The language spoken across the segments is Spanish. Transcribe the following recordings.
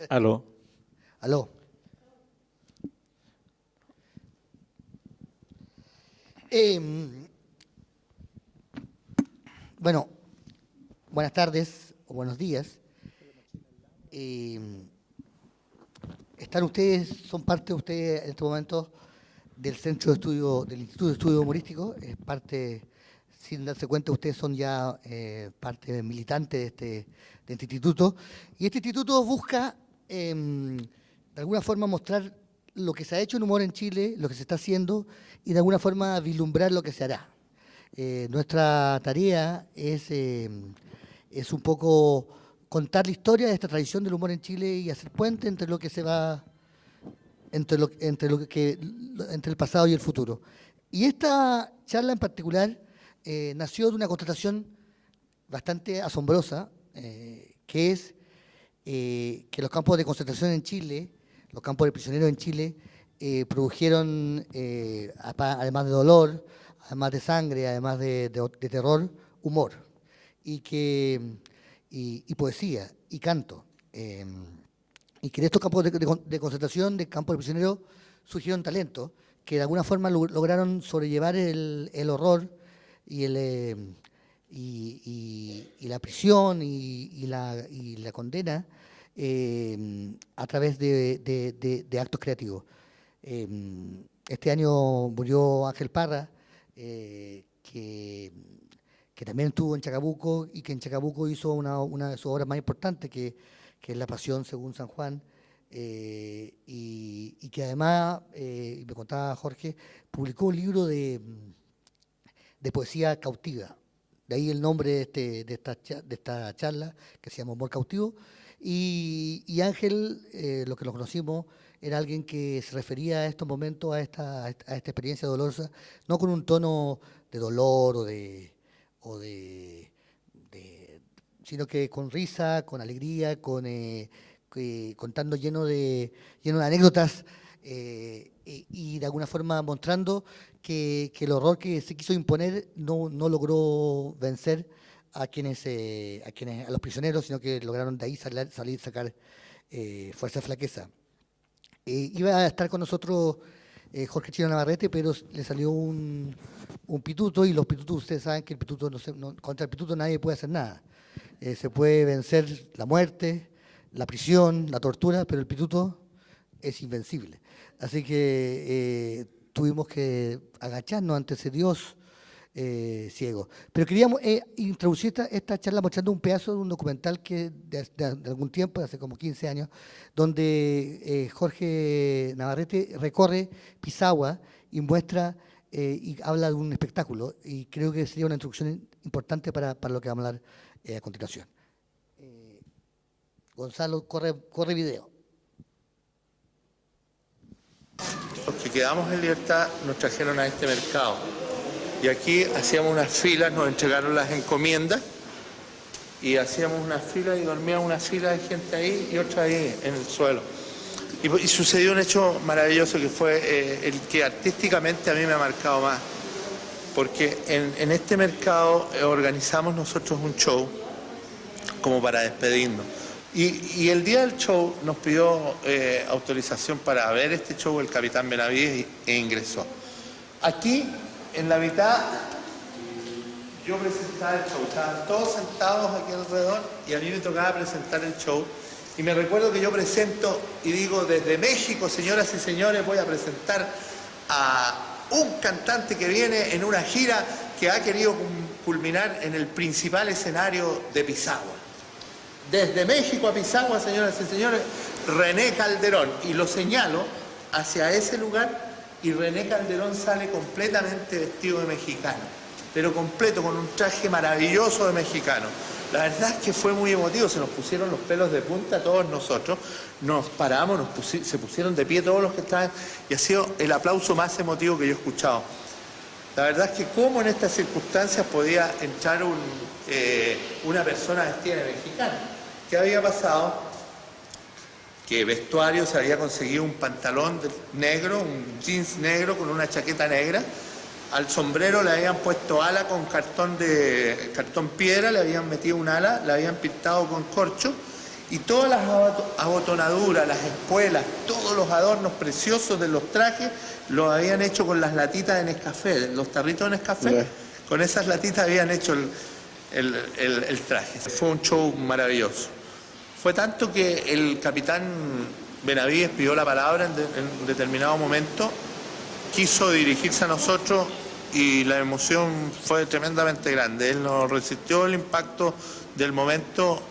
Aló. Aló. Bueno, buenas tardes o buenos días. Están ustedes, son parte ustedes en este momento del Centro de Estudio, del Instituto de Estudio Humorístico. Es parte, sin darse cuenta, ustedes son ya parte militante de este instituto. Y este instituto busca, de alguna forma, mostrar lo que se ha hecho en humor en Chile, lo que se está haciendo, y de alguna forma vislumbrar lo que se hará. Nuestra tarea es un poco contar la historia de esta tradición del humor en Chile y hacer puente entre lo que se va, entre el pasado y el futuro. Y esta charla en particular nació de una constatación bastante asombrosa, que es que los campos de concentración en Chile, los campos de prisioneros en Chile, produjeron, además de dolor, además de sangre, además de terror, humor y poesía y canto. Y que de estos campos de concentración, de campos de prisioneros, surgieron talentos que de alguna forma lograron sobrellevar el horror y la prisión y la condena a través de actos creativos. Este año murió Ángel Parra, que también estuvo en Chacabuco y que en Chacabuco hizo una de sus obras más importantes, que es La Pasión según San Juan, y que además, y me contaba Jorge, publicó un libro de poesía cautiva. De ahí el nombre de esta charla, que se llama Humor Cautivo. Y Ángel, lo que lo conocimos, era alguien que se refería a estos momentos, a esta experiencia dolorosa, no con un tono de dolor sino que con risa, con alegría, contando lleno de anécdotas y de alguna forma mostrando que el horror que se quiso imponer no logró vencer a los prisioneros, sino que lograron de ahí sacar fuerza y flaqueza. Iba a estar con nosotros Jorge Chino Navarrete, pero le salió un pituto, y los pitutos, ustedes saben que el pituto contra el pituto nadie puede hacer nada. Se puede vencer la muerte, la prisión, la tortura, pero el pituto es invencible. Así que tuvimos que agacharnos ante ese Dios ciego. Pero queríamos introducir esta charla mostrando un pedazo de un documental que de algún tiempo, de hace como 15 años, donde Jorge Navarrete recorre Pisagua y muestra y habla de un espectáculo, y creo que sería una introducción importante para lo que vamos a hablar a continuación. Gonzalo, corre video. Los que quedamos en libertad nos trajeron a este mercado y aquí hacíamos unas filas, nos entregaron las encomiendas y hacíamos unas filas y dormíamos una fila de gente ahí y otra ahí en el suelo. Y sucedió un hecho maravilloso que fue el que artísticamente a mí me ha marcado más, porque en este mercado organizamos nosotros un show como para despedirnos. Y el día del show nos pidió autorización para ver este show el capitán Benavides e ingresó. Aquí, en la mitad, yo presentaba el show. Estaban todos sentados aquí alrededor y a mí me tocaba presentar el show. Y me recuerdo que yo presento y digo, desde México, señoras y señores, voy a presentar a un cantante que viene en una gira que ha querido culminar en el principal escenario de Pisagua. Desde México a Pisagua, señoras y señores, René Calderón. Y lo señalo hacia ese lugar y René Calderón sale completamente vestido de mexicano, pero completo, con un traje maravilloso de mexicano. La verdad es que fue muy emotivo, se nos pusieron los pelos de punta a todos nosotros, nos paramos, se pusieron de pie todos los que estaban, y ha sido el aplauso más emotivo que yo he escuchado. La verdad es que cómo en estas circunstancias podía entrar una persona vestida de mexicano. ¿Qué había pasado? Que vestuario se había conseguido un pantalón negro, un jeans negro con una chaqueta negra. Al sombrero le habían puesto ala con cartón piedra, le habían metido un ala, le habían pintado con corcho Y todas las abotonaduras, las espuelas, todos los adornos preciosos de los trajes los habían hecho con las latitas de Nescafé, los tarritos de Nescafé. Con esas latitas habían hecho el traje. Fue un show maravilloso. Fue tanto que el capitán Benavides pidió la palabra en determinado momento, quiso dirigirse a nosotros y la emoción fue tremendamente grande. Él no resistió el impacto del momento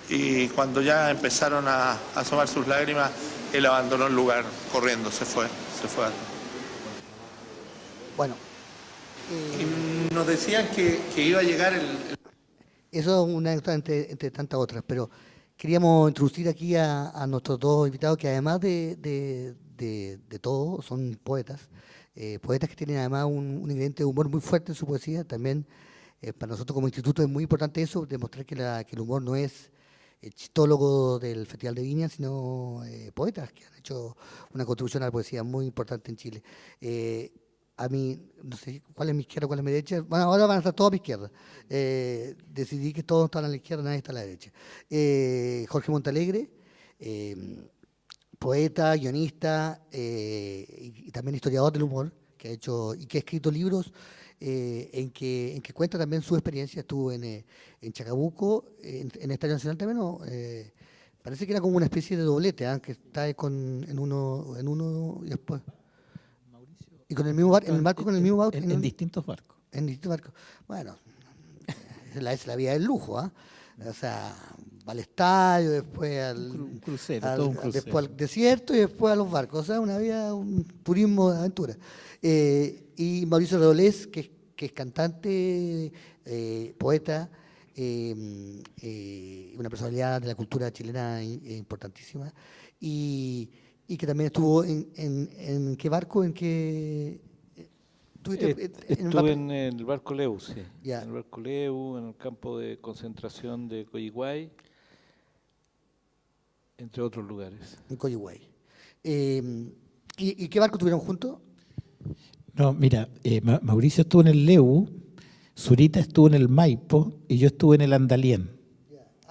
y cuando ya empezaron a asomar sus lágrimas, él abandonó el lugar corriendo, se fue. Bueno. Y nos decían que iba a llegar Eso es una anécdota entre tantas otras, pero queríamos introducir aquí a nuestros dos invitados que además de todo son poetas, poetas que tienen además un ingrediente de humor muy fuerte en su poesía. También para nosotros como instituto es muy importante eso, demostrar que el humor no es el chistólogo del Festival de Viña, sino poetas que han hecho una contribución a la poesía muy importante en Chile. A mí, no sé cuál es mi izquierda, cuál es mi derecha. Bueno, ahora van a estar todos a mi izquierda. Decidí que todos están a la izquierda, nadie está a la derecha. Jorge Montalegre, poeta, guionista y también historiador del humor, que ha hecho y que ha escrito libros en que cuenta también su experiencia. Estuvo en Chacabuco, en Estadio Nacional también, ¿no? Parece que era como una especie de doblete, que está en uno y después. Y con el mismo barco, en el barco con el mismo barco. En distintos barcos. En distintos barcos. Bueno, es la vida del lujo, ¿ah? O sea, va al estadio, después un crucero. Después al desierto y después a los barcos. O sea, una vida, un turismo de aventura. Y Mauricio Redolés, que es cantante, poeta, una personalidad de la cultura chilena importantísima. Y que también estuvo en qué barco, Estuve en el barco Leu, sí. Ya. En el barco Leu, en el campo de concentración de Coyhaique, entre otros lugares. En Coyhaique. ¿Y qué barco tuvieron juntos? No, mira, Mauricio estuvo en el Leu, Zurita estuvo en el Maipo y yo estuve en el Andalién.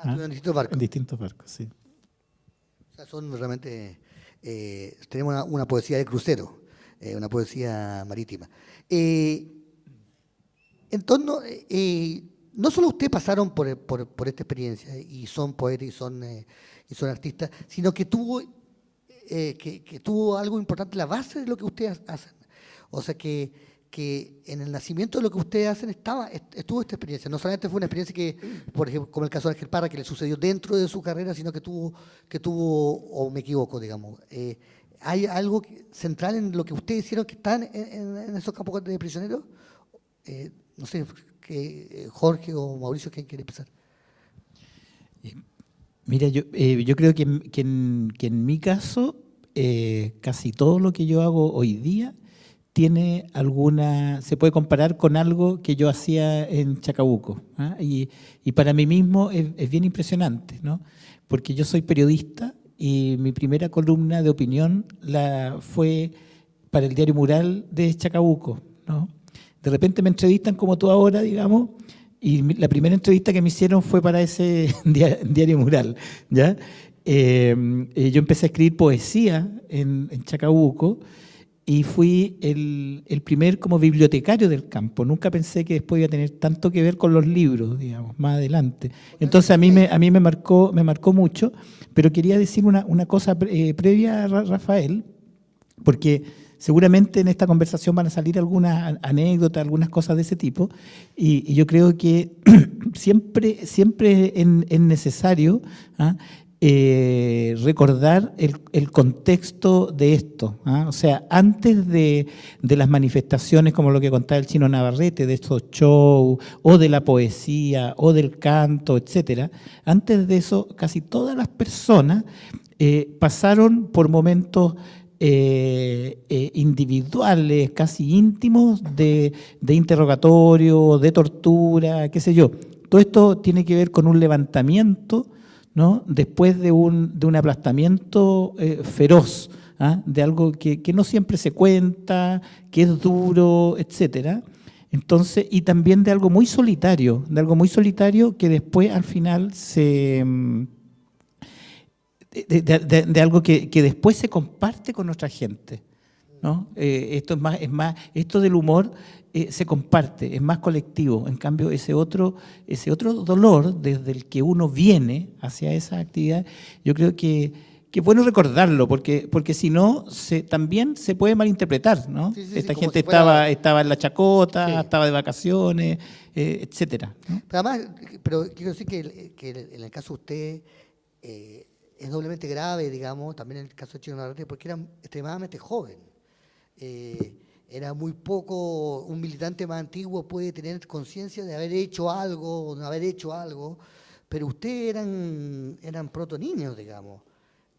En distintos barcos. En distintos barcos, sí. O sea, son realmente... tenemos una poesía de crucero, una poesía marítima. No solo ustedes pasaron por esta experiencia y son poetas y son artistas, sino que tuvo algo importante, la base de lo que ustedes hacen. O sea, que en el nacimiento de lo que ustedes hacen estuvo esta experiencia. No solamente fue una experiencia que, por ejemplo, como el caso de Ángel Parra, que le sucedió dentro de su carrera, sino que tuvo, o me equivoco, digamos. ¿Hay algo central en lo que ustedes hicieron que están en esos campos de prisioneros? No sé, Jorge o Mauricio, ¿quién quiere empezar? Mira, yo creo que en mi caso, casi todo lo que yo hago hoy día se puede comparar con algo que yo hacía en Chacabuco, ¿ah? Y para mí mismo es bien impresionante, ¿no? Porque yo soy periodista y mi primera columna de opinión fue para el diario Mural de Chacabuco, ¿no? De repente me entrevistan como tú ahora, digamos, y la primera entrevista que me hicieron fue para ese diario Mural, ¿ya? Yo empecé a escribir poesía en Chacabuco y fui el primer como bibliotecario del campo. Nunca pensé que después iba a tener tanto que ver con los libros, digamos, más adelante. Entonces a mí me marcó mucho, pero quería decir una cosa previa a Rafael, porque seguramente en esta conversación van a salir algunas anécdotas, algunas cosas de ese tipo, y yo creo que siempre es necesario recordar el contexto de esto, ¿ah? O sea, antes de las manifestaciones como lo que contaba el Chino Navarrete, de estos shows, o de la poesía, o del canto, etcétera, antes de eso, casi todas las personas pasaron por momentos individuales, casi íntimos, de interrogatorio, de tortura, qué sé yo. Todo esto tiene que ver con un levantamiento, ¿no? Después de un aplastamiento feroz, ¿ah? De algo que no siempre se cuenta, que es duro, etcétera. Entonces, y también de algo muy solitario que después al final se de algo que después se comparte con nuestra gente, ¿no? Esto del humor se comparte, es más colectivo. En cambio, ese otro dolor desde el que uno viene hacia esa actividad, yo creo que es bueno recordarlo, porque si no, también se puede malinterpretar, ¿no? Sí, sí, sí, Esta como gente si fuera... estaba en la chacota, Sí. estaba de vacaciones, etcétera, ¿no? Pero además, pero quiero decir que en el caso de usted es doblemente grave, digamos, también en el caso de Chino Navarrete, porque era extremadamente joven. Era muy poco, un militante más antiguo puede tener conciencia de haber hecho algo o no haber hecho algo, pero ustedes eran proto niños, digamos.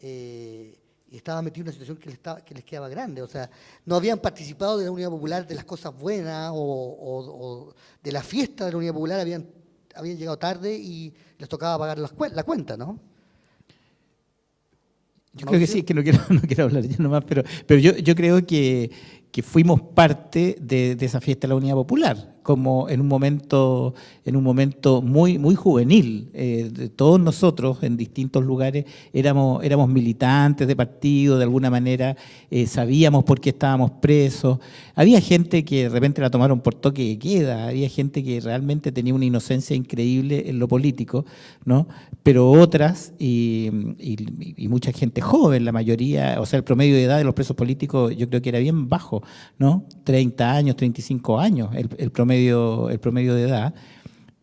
Y estaban metidos en una situación que les quedaba grande. O sea, no habían participado de la Unidad Popular de las cosas buenas o de la fiesta de la Unidad Popular, habían llegado tarde y les tocaba pagar la cuenta, ¿no? Yo creo que Mauricio. sí, que no quiero, no quiero hablar yo nomás, pero yo creo que fuimos parte de esa fiesta de la Unidad Popular, como en un momento muy, muy juvenil. Todos nosotros en distintos lugares éramos militantes de partido, de alguna manera sabíamos por qué estábamos presos. Había gente que de repente la tomaron por toque de queda, había gente que realmente tenía una inocencia increíble en lo político, ¿no? Pero otras, y mucha gente joven, la mayoría, o sea, el promedio de edad de los presos políticos yo creo que era bien bajo, ¿no? 30 años, 35 años el promedio de edad.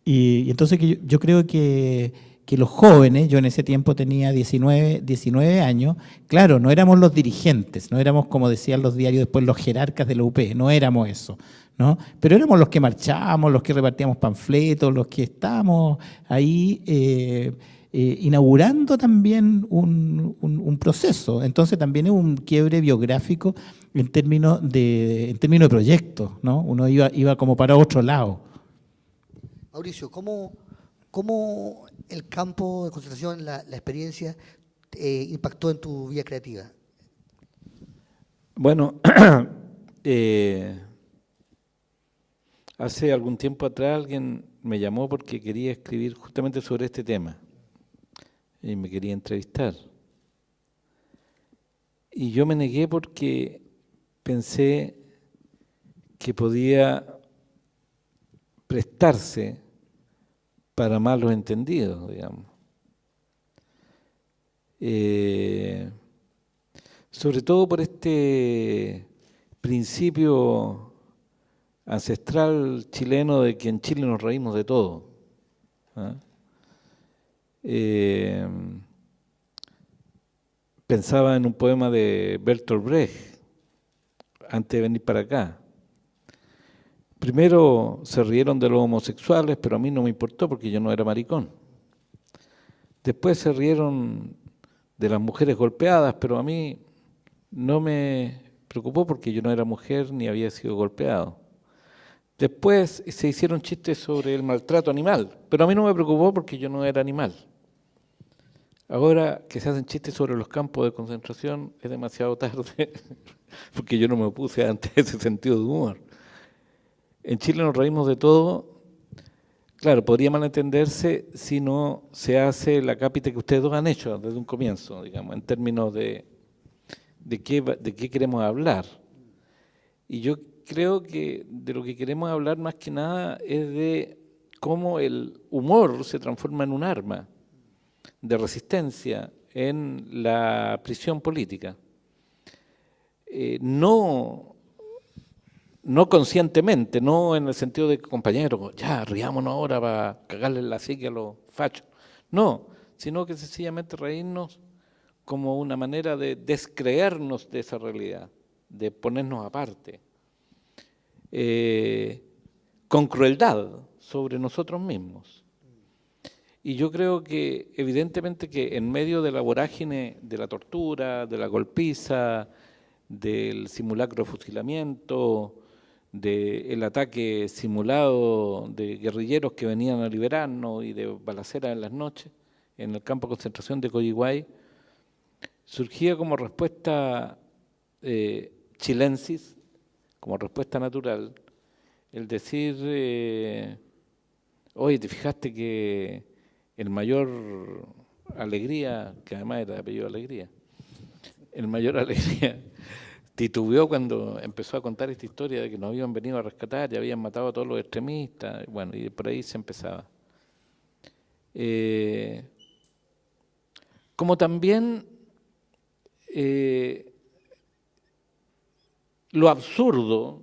Y entonces yo creo que los jóvenes, yo en ese tiempo tenía 19 años, claro, no éramos los dirigentes, no éramos, como decían los diarios después, los jerarcas de la UP, no éramos eso, ¿no? Pero éramos los que marchábamos, los que repartíamos panfletos, los que estábamos ahí inaugurando también un proceso. Entonces también es un quiebre biográfico en términos de proyectos, ¿no? Uno iba como para otro lado. Mauricio, ¿cómo el campo de concentración, la experiencia, impactó en tu vida creativa? Bueno, hace algún tiempo atrás alguien me llamó porque quería escribir justamente sobre este tema y me quería entrevistar. Y yo me negué porque pensé que podía prestarse para malos entendidos, digamos. Sobre todo por este principio ancestral chileno de que en Chile nos reímos de todo, ¿ah? Pensaba en un poema de Bertolt Brecht antes de venir para acá. Primero se rieron de los homosexuales, pero a mí no me importó porque yo no era maricón. Después se rieron de las mujeres golpeadas, pero a mí no me preocupó porque yo no era mujer ni había sido golpeado. Después se hicieron chistes sobre el maltrato animal, pero a mí no me preocupó porque yo no era animal. Ahora que se hacen chistes sobre los campos de concentración es demasiado tarde, porque yo no me opuse ante ese sentido de humor. En Chile nos reímos de todo. Claro, podría malentenderse si no se hace la cápita que ustedes dos han hecho desde un comienzo, digamos, en términos de qué queremos hablar. Y yo creo que de lo que queremos hablar más que nada es de cómo el humor se transforma en un arma de resistencia en la prisión política. No conscientemente, no en el sentido de que, compañeros, ya, riámonos ahora para cagarle la psique a los fachos. No, sino que sencillamente reírnos como una manera de descreernos de esa realidad, de ponernos aparte, con crueldad sobre nosotros mismos. Y yo creo que evidentemente que en medio de la vorágine de la tortura, de la golpiza, del simulacro de fusilamiento, del ataque simulado de guerrilleros que venían a liberarnos y de balaceras en las noches en el campo de concentración de Coyhaique, surgía como respuesta chilensis, como respuesta natural, el decir, oye, ¿te fijaste que el mayor Alegría, que además era de apellido Alegría, el mayor Alegría, titubeó cuando empezó a contar esta historia de que nos habían venido a rescatar y habían matado a todos los extremistas, bueno, y por ahí se empezaba. Como también lo absurdo,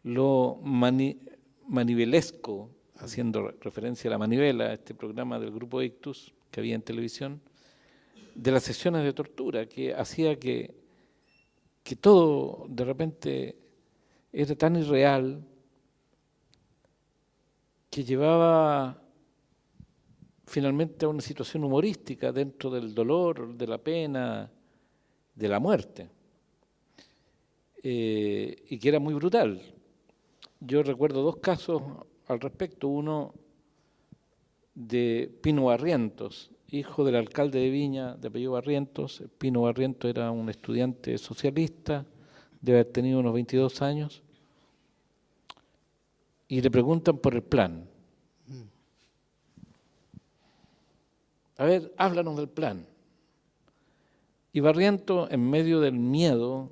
lo manivelesco, haciendo referencia a La Manivela, este programa del Grupo Ictus que había en televisión, de las sesiones de tortura, que hacía que todo de repente era tan irreal que llevaba finalmente a una situación humorística dentro del dolor, de la pena, de la muerte, y que era muy brutal. Yo recuerdo dos casos al respecto, uno de Pino Barrientos, hijo del alcalde de Viña, de apellido Barrientos. Pino Barrientos era un estudiante socialista, debe haber tenido unos 22 años, y le preguntan por el plan. A ver, háblanos del plan. Y Barrientos, en medio del miedo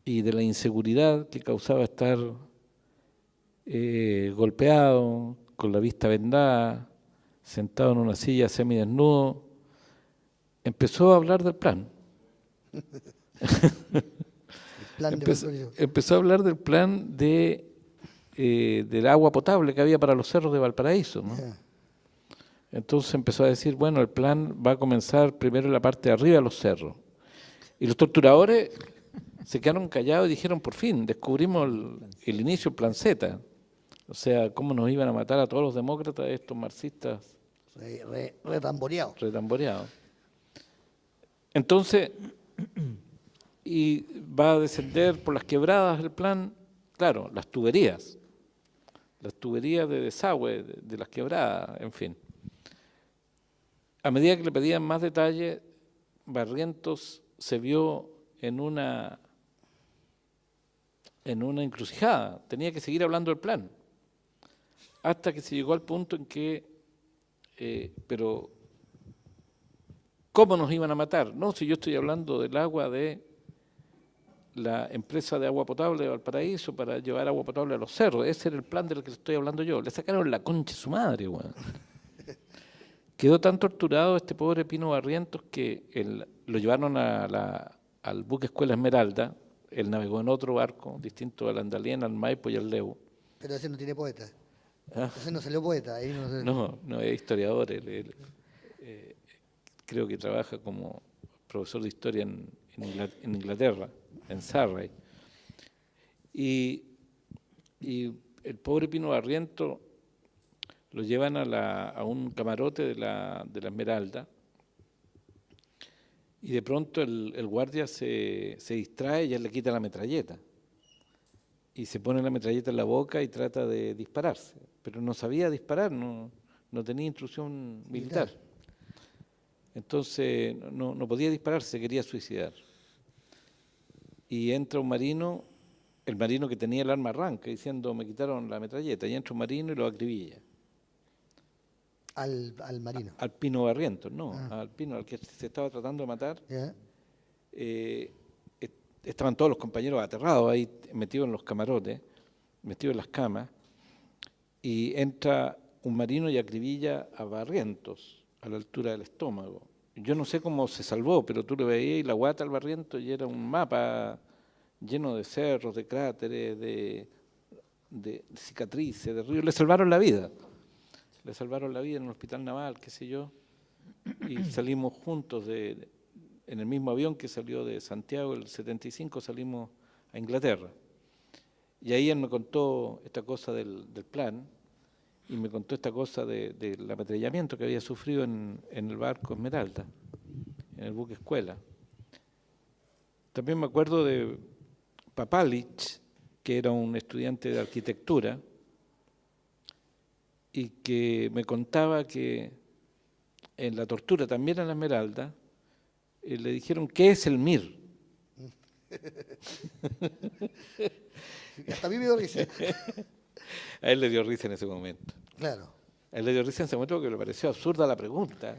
y de la inseguridad que causaba estar golpeado, con la vista vendada, sentado en una silla semidesnudo, empezó a hablar del plan. Empezó a hablar del plan del agua potable que había para los cerros de Valparaíso, ¿no? Entonces empezó a decir, bueno, el plan va a comenzar primero en la parte de arriba de los cerros. Y los torturadores se quedaron callados y dijeron, por fin, descubrimos el inicio, el plan Z. O sea, cómo nos iban a matar a todos los demócratas, estos marxistas retamboreados. Entonces, y va a descender por las quebradas el plan, claro, las tuberías de desagüe de las quebradas, en fin. A medida que le pedían más detalles, Barrientos se vio en una encrucijada, tenía que seguir hablando del plan, hasta que se llegó al punto en que, pero, ¿cómo nos iban a matar? No, si yo estoy hablando del agua de la empresa de agua potable de Valparaíso para llevar agua potable a los cerros, ese era el plan del que estoy hablando yo. Le sacaron la concha de su madre, weón. Quedó tan torturado este pobre Pino Barrientos que lo llevaron al buque Escuela Esmeralda. Él navegó en otro barco, distinto al Andalien, al Maipo y al Leu. Pero ese no tiene poeta. Ese no salió poeta. Ahí No, es historiador. Creo que trabaja como profesor de historia en Inglaterra, en Surrey. Y el pobre Pino Barrientos lo llevan a un camarote de la Esmeralda, y de pronto el guardia se distrae y él le quita la metralleta. Y se pone la metralleta en la boca y trata de dispararse. Pero no sabía disparar, no tenía instrucción militar. Entonces no podía disparar, se quería suicidar. Y entra un marino, el marino que tenía el arma arranca, diciendo, me quitaron la metralleta. Y entra un marino y lo acribilla. Al marino. Al Pino Barrientos, no, al Pino, al que se estaba tratando de matar. Estaban todos los compañeros aterrados ahí, metidos en los camarotes, metidos en las camas, y entra un marino y acribilla a Barrientos a la altura del estómago. Yo no sé cómo se salvó, pero tú le veías y la guata al Barrientos y era un mapa lleno de cerros, de cráteres, de cicatrices, de ríos. Le salvaron la vida. Le salvaron la vida en un hospital naval, qué sé yo, y salimos juntos en el mismo avión que salió de Santiago, el 75, salimos a Inglaterra. Y ahí él me contó esta cosa del plan, y me contó esta cosa del ametrallamiento que había sufrido en el barco Esmeralda, en el buque Escuela. También me acuerdo de Papalich, que era un estudiante de arquitectura, y que me contaba que en la tortura, también en la Esmeralda, le dijeron, ¿qué es el MIR? Hasta a mí me dio risa. A él le dio risa en ese momento. Claro. él le dio risa en ese momento porque le pareció absurda la pregunta.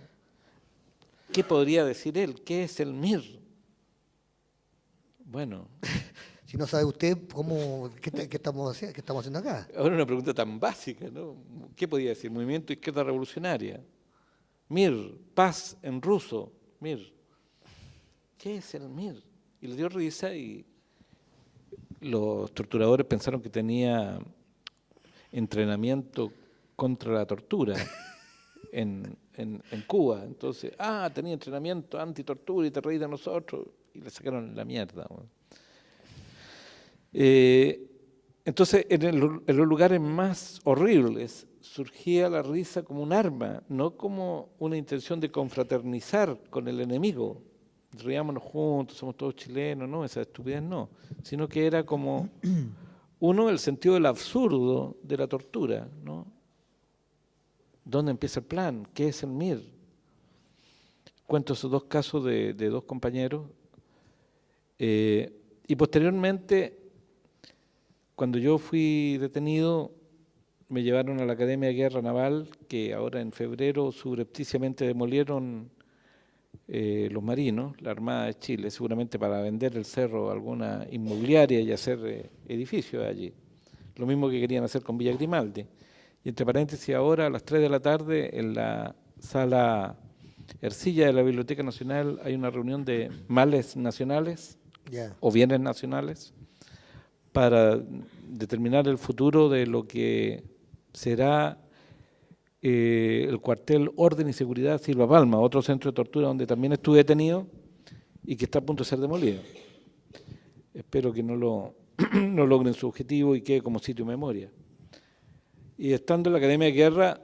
¿Qué podría decir él? ¿Qué es el MIR? Bueno. Si no sabe usted qué estamos haciendo acá. Ahora una pregunta tan básica, ¿no? ¿Qué podía decir? Movimiento Izquierda Revolucionaria. MIR, paz en ruso. MIR. ¿Qué es el MIR? Y le dio risa y los torturadores pensaron que tenía entrenamiento contra la tortura en Cuba. Entonces, tenía entrenamiento antitortura y te reí de nosotros. Y le sacaron la mierda. Bueno. Entonces, en los lugares más horribles surgía la risa como un arma, no como una intención de confraternizar con el enemigo. Riámonos juntos, somos todos chilenos, no, esa estupidez no, sino que era como, el sentido del absurdo de la tortura, ¿no? ¿Dónde empieza el plan? ¿Qué es el MIR? Cuento esos dos casos de dos compañeros y posteriormente, cuando yo fui detenido, me llevaron a la Academia de Guerra Naval, que ahora en febrero subrepticiamente demolieron los marinos, la Armada de Chile, seguramente para vender el cerro a alguna inmobiliaria y hacer edificios allí. Lo mismo que querían hacer con Villa Grimaldi. Y entre paréntesis, ahora a las 3 de la tarde en la sala Ercilla de la Biblioteca Nacional hay una reunión de males nacionales o bienes nacionales para determinar el futuro de lo que será el cuartel Orden y Seguridad Silva Palma, otro centro de tortura donde también estuve detenido y que está a punto de ser demolido. Espero que no logren su objetivo y quede como sitio de memoria. Y estando en la Academia de Guerra,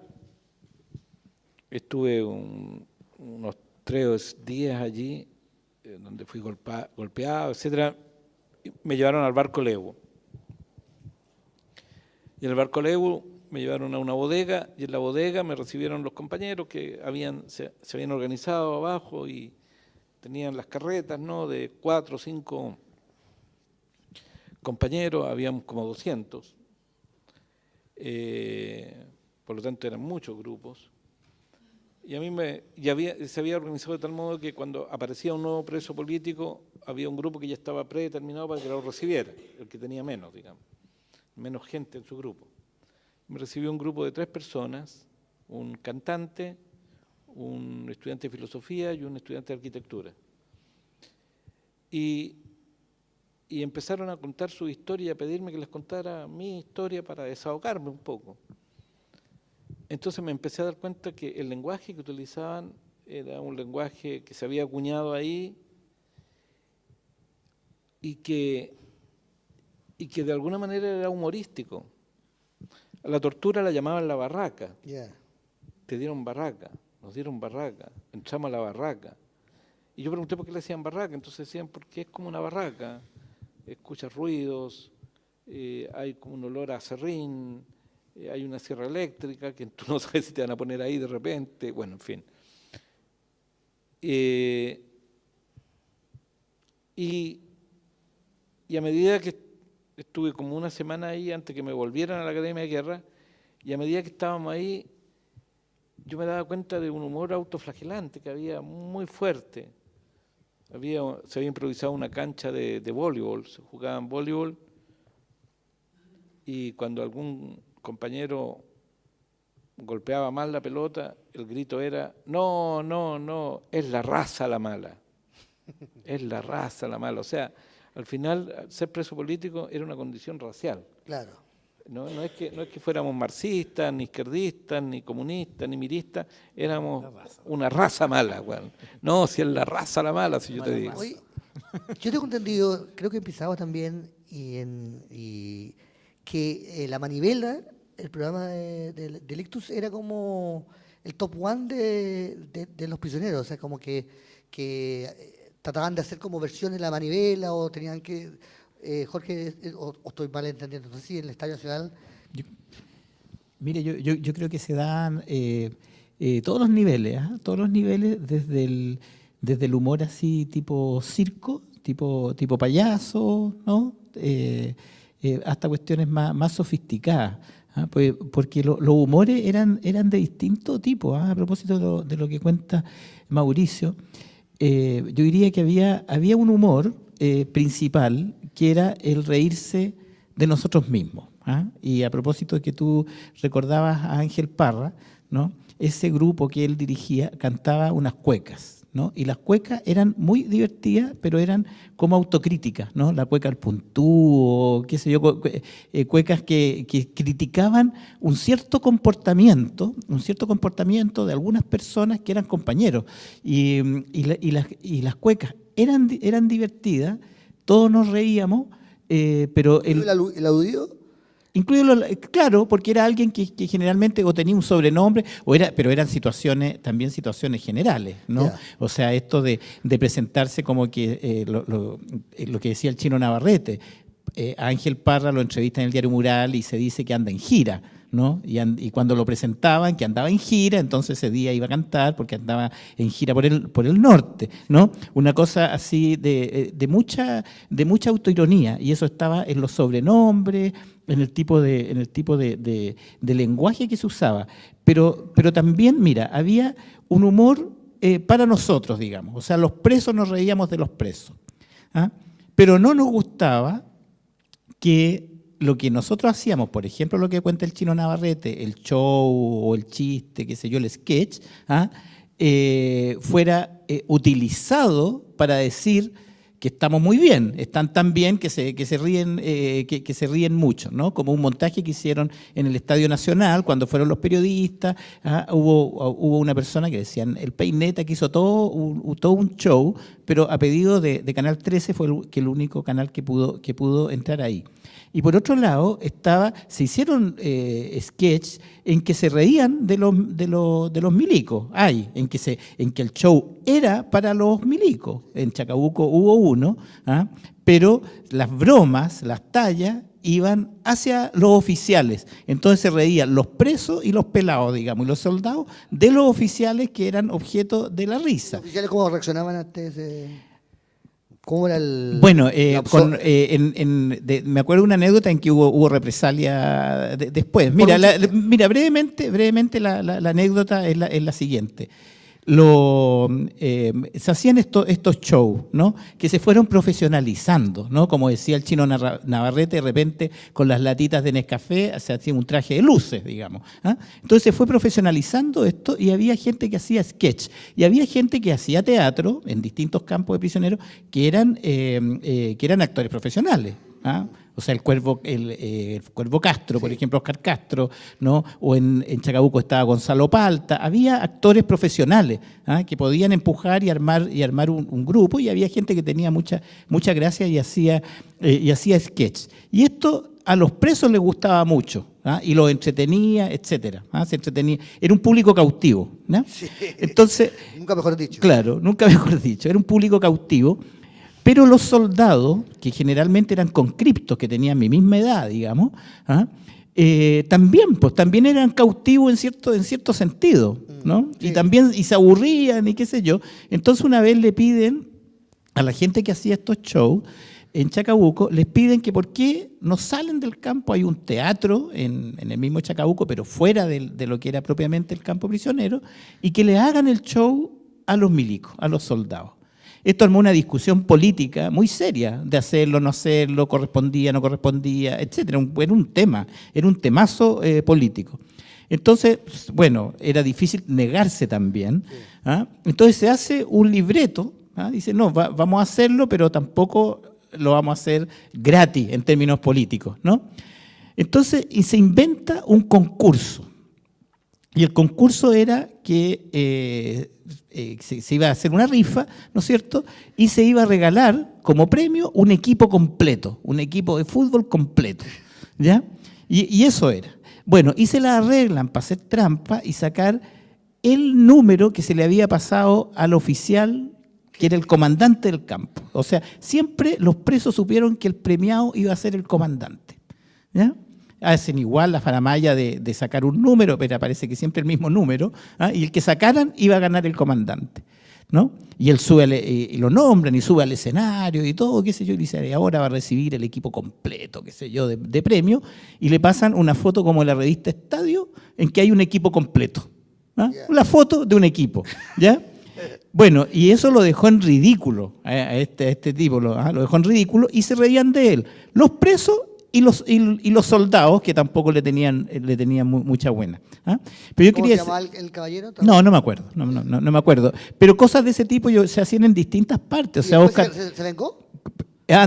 estuve unos 3 días allí, donde fui golpeado, etcétera. Me llevaron al barco Lebu. Y en el barco Lebu me llevaron a una bodega, y en la bodega me recibieron los compañeros que se habían organizado abajo y tenían las carretas, ¿no?, de 4 o 5 compañeros, habían como 200. Por lo tanto eran muchos grupos. Y a mí se había organizado de tal modo que cuando aparecía un nuevo preso político, había un grupo que ya estaba predeterminado para que lo recibiera, el que tenía menos, digamos, menos gente en su grupo. Me recibió un grupo de 3 personas, un cantante, un estudiante de filosofía y un estudiante de arquitectura. Y empezaron a contar su historia y a pedirme que les contara mi historia para desahogarme un poco. Entonces me empecé a dar cuenta que el lenguaje que utilizaban era un lenguaje que se había acuñado ahí y que de alguna manera era humorístico. A la tortura la llamaban la barraca. Te dieron barraca, nos dieron barraca, entramos a la barraca. Y yo pregunté por qué le decían barraca, entonces decían porque es como una barraca, escuchas ruidos, hay como un olor a aserrín, hay una sierra eléctrica que tú no sabes si te van a poner ahí de repente, bueno, en fin. Y a medida que estuve como una semana ahí antes que me volvieran a la Academia de Guerra, y a medida que estábamos ahí, yo me daba cuenta de un humor autoflagelante que había muy fuerte. Se había improvisado una cancha de voleibol, se jugaban voleibol, y cuando algún compañero golpeaba mal la pelota, el grito era, no, es la raza la mala, es la raza la mala. O sea, al final, ser preso político era una condición racial. Claro. No es que fuéramos marxistas, ni izquierdistas, ni comunistas, ni miristas, éramos una raza mala. Bueno. No, si es la raza la mala, si yo te digo. Oye, yo tengo entendido, creo que empezaba también, y que La Manivela, el programa de Ictus, era como el top one de los prisioneros, o sea, como que trataban de hacer como versiones de La Manivela, o tenían que... Jorge, o estoy mal entendiendo, no sé si en el Estadio Nacional... Mire, yo creo que se dan todos los niveles, desde el humor así tipo circo, tipo payaso, ¿no? Hasta cuestiones más sofisticadas. Porque los humores eran de distinto tipo. A propósito de lo que cuenta Mauricio, yo diría que había un humor principal que era el reírse de nosotros mismos. Y a propósito de que tú recordabas a Ángel Parra, ¿no? Ese grupo que él dirigía cantaba unas cuecas, ¿no? Y las cuecas eran muy divertidas, pero eran como autocríticas, ¿no? La cueca al puntúo, qué sé yo, cuecas que criticaban un cierto comportamiento de algunas personas que eran compañeros. Y las cuecas eran divertidas, todos nos reíamos, pero ¿El aludido? Claro, porque era alguien que generalmente o tenía un sobrenombre, pero eran también situaciones generales, ¿no? Yeah. O sea, esto de presentarse como que lo que decía el Chino Navarrete, a Ángel Parra lo entrevista en el diario Mural y se dice que anda en gira, ¿no? Y cuando lo presentaban, que andaba en gira, entonces ese día iba a cantar porque andaba en gira por el norte, ¿no? Una cosa así de mucha autoironía, y eso estaba en los sobrenombres, en el tipo de lenguaje que se usaba. Pero también, mira, había un humor para nosotros, digamos. O sea, los presos nos reíamos de los presos. Pero no nos gustaba que lo que nosotros hacíamos, por ejemplo, lo que cuenta el Chino Navarrete, el show o el chiste, qué sé yo, el sketch, fuera utilizado para decir que estamos muy bien, están tan bien que se ríen mucho, ¿no? Como un montaje que hicieron en el Estadio Nacional cuando fueron los periodistas, hubo una persona que decían, el Peineta que hizo todo un show, pero a pedido de Canal 13 fue el único canal que pudo entrar ahí. Y por otro lado, se hicieron sketches en que se reían de los milicos. En que el show era para los milicos. En Chacabuco hubo uno, pero las bromas, las tallas, iban hacia los oficiales. Entonces se reían los presos y los pelados, digamos, y los soldados de los oficiales que eran objeto de la risa. ¿Los oficiales cómo reaccionaban antes? ¿Cómo era el...? Bueno, me acuerdo de una anécdota en que hubo represalia después. Mira, brevemente la anécdota es la siguiente. Se hacían estos shows, ¿no? Que se fueron profesionalizando, ¿no? Como decía el Chino Navarrete, de repente con las latitas de Nescafé se hacía un traje de luces, digamos. Entonces se fue profesionalizando esto y había gente que hacía sketch y había gente que hacía teatro en distintos campos de prisioneros que eran actores profesionales. O sea, el Cuervo Castro, por ejemplo, Oscar Castro, ¿no? O en Chacabuco estaba Gonzalo Palta. Había actores profesionales que podían empujar y armar un grupo, y había gente que tenía mucha gracia y hacía sketch. Y esto a los presos les gustaba mucho, y los entretenía, etcétera. Se entretenía. Era un público cautivo, ¿no? Sí. Entonces, Nunca mejor dicho. Claro, nunca mejor dicho. Era un público cautivo. Pero los soldados, que generalmente eran conscriptos, que tenían mi misma edad, digamos, también eran cautivos en cierto sentido, ¿no? Sí. Y se aburrían y qué sé yo. Entonces una vez le piden a la gente que hacía estos shows en Chacabuco, les piden que por qué no salen del campo. Hay un teatro en el mismo Chacabuco, pero fuera de lo que era propiamente el campo prisionero, y que le hagan el show a los milicos, a los soldados. Esto armó una discusión política muy seria de hacerlo, no hacerlo, correspondía, no correspondía, etcétera. Era un temazo político. Entonces, bueno, era difícil negarse también. Entonces se hace un libreto, dice, no, vamos a hacerlo, pero tampoco lo vamos a hacer gratis en términos políticos, ¿no? Entonces, y se inventa un concurso. Y el concurso era que se iba a hacer una rifa, ¿no es cierto? Y se iba a regalar como premio un equipo completo, un equipo de fútbol completo, ¿ya? Y eso era. Bueno, y se la arreglan para hacer trampa y sacar el número que se le había pasado al oficial, que era el comandante del campo. O sea, siempre los presos supieron que el premiado iba a ser el comandante, ¿ya? Hacen igual la faramalla de sacar un número, pero parece que siempre el mismo número, y el que sacaran iba a ganar el comandante. ¿no? Y él sube, y lo nombran y sube al escenario y todo, qué sé yo, y dice, ahora va a recibir el equipo completo, qué sé yo, de premio, y le pasan una foto como en la revista Estadio, en que hay un equipo completo. ¿Ah? La foto de un equipo, ¿ya? Bueno, y eso lo dejó en ridículo a este tipo, lo dejó en ridículo y se reían de él. Los presos y los soldados, que tampoco le tenían mucha buena. ¿Ah? Pero yo ¿Cómo quería se llamaba el caballero? No me acuerdo, no me acuerdo. Pero cosas de ese tipo se hacían en distintas partes. O ¿Y sea, después Oscar, se vengó?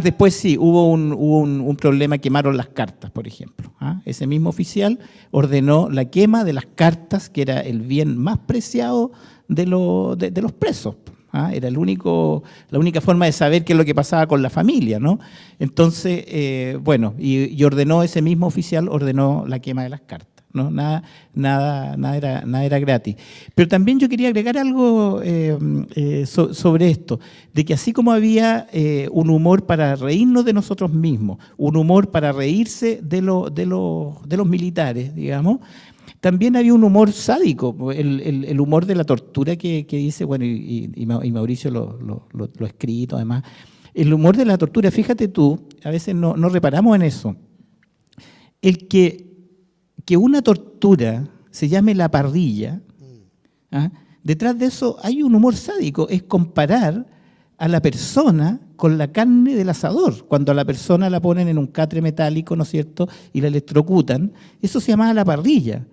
después sí, hubo un problema, quemaron las cartas, por ejemplo. Ese mismo oficial ordenó la quema de las cartas, que era el bien más preciado de los presos. Era la única forma de saber qué es lo que pasaba con la familia, ¿no? Entonces, bueno, y ordenó, ese mismo oficial ordenó la quema de las cartas. ¿No? Nada era gratis. Pero también yo quería agregar algo sobre esto, de que así como había un humor para reírnos de nosotros mismos, un humor para reírse de los militares, digamos, también había un humor sádico, el humor de la tortura que dice, bueno, y Mauricio lo ha escrito además, el humor de la tortura, fíjate tú, a veces no reparamos en eso, el que una tortura se llame la parrilla, detrás de eso hay un humor sádico, es comparar a la persona con la carne del asador. Cuando a la persona la ponen en un catre metálico, ¿no es cierto?, y la electrocutan, eso se llamaba la parrilla.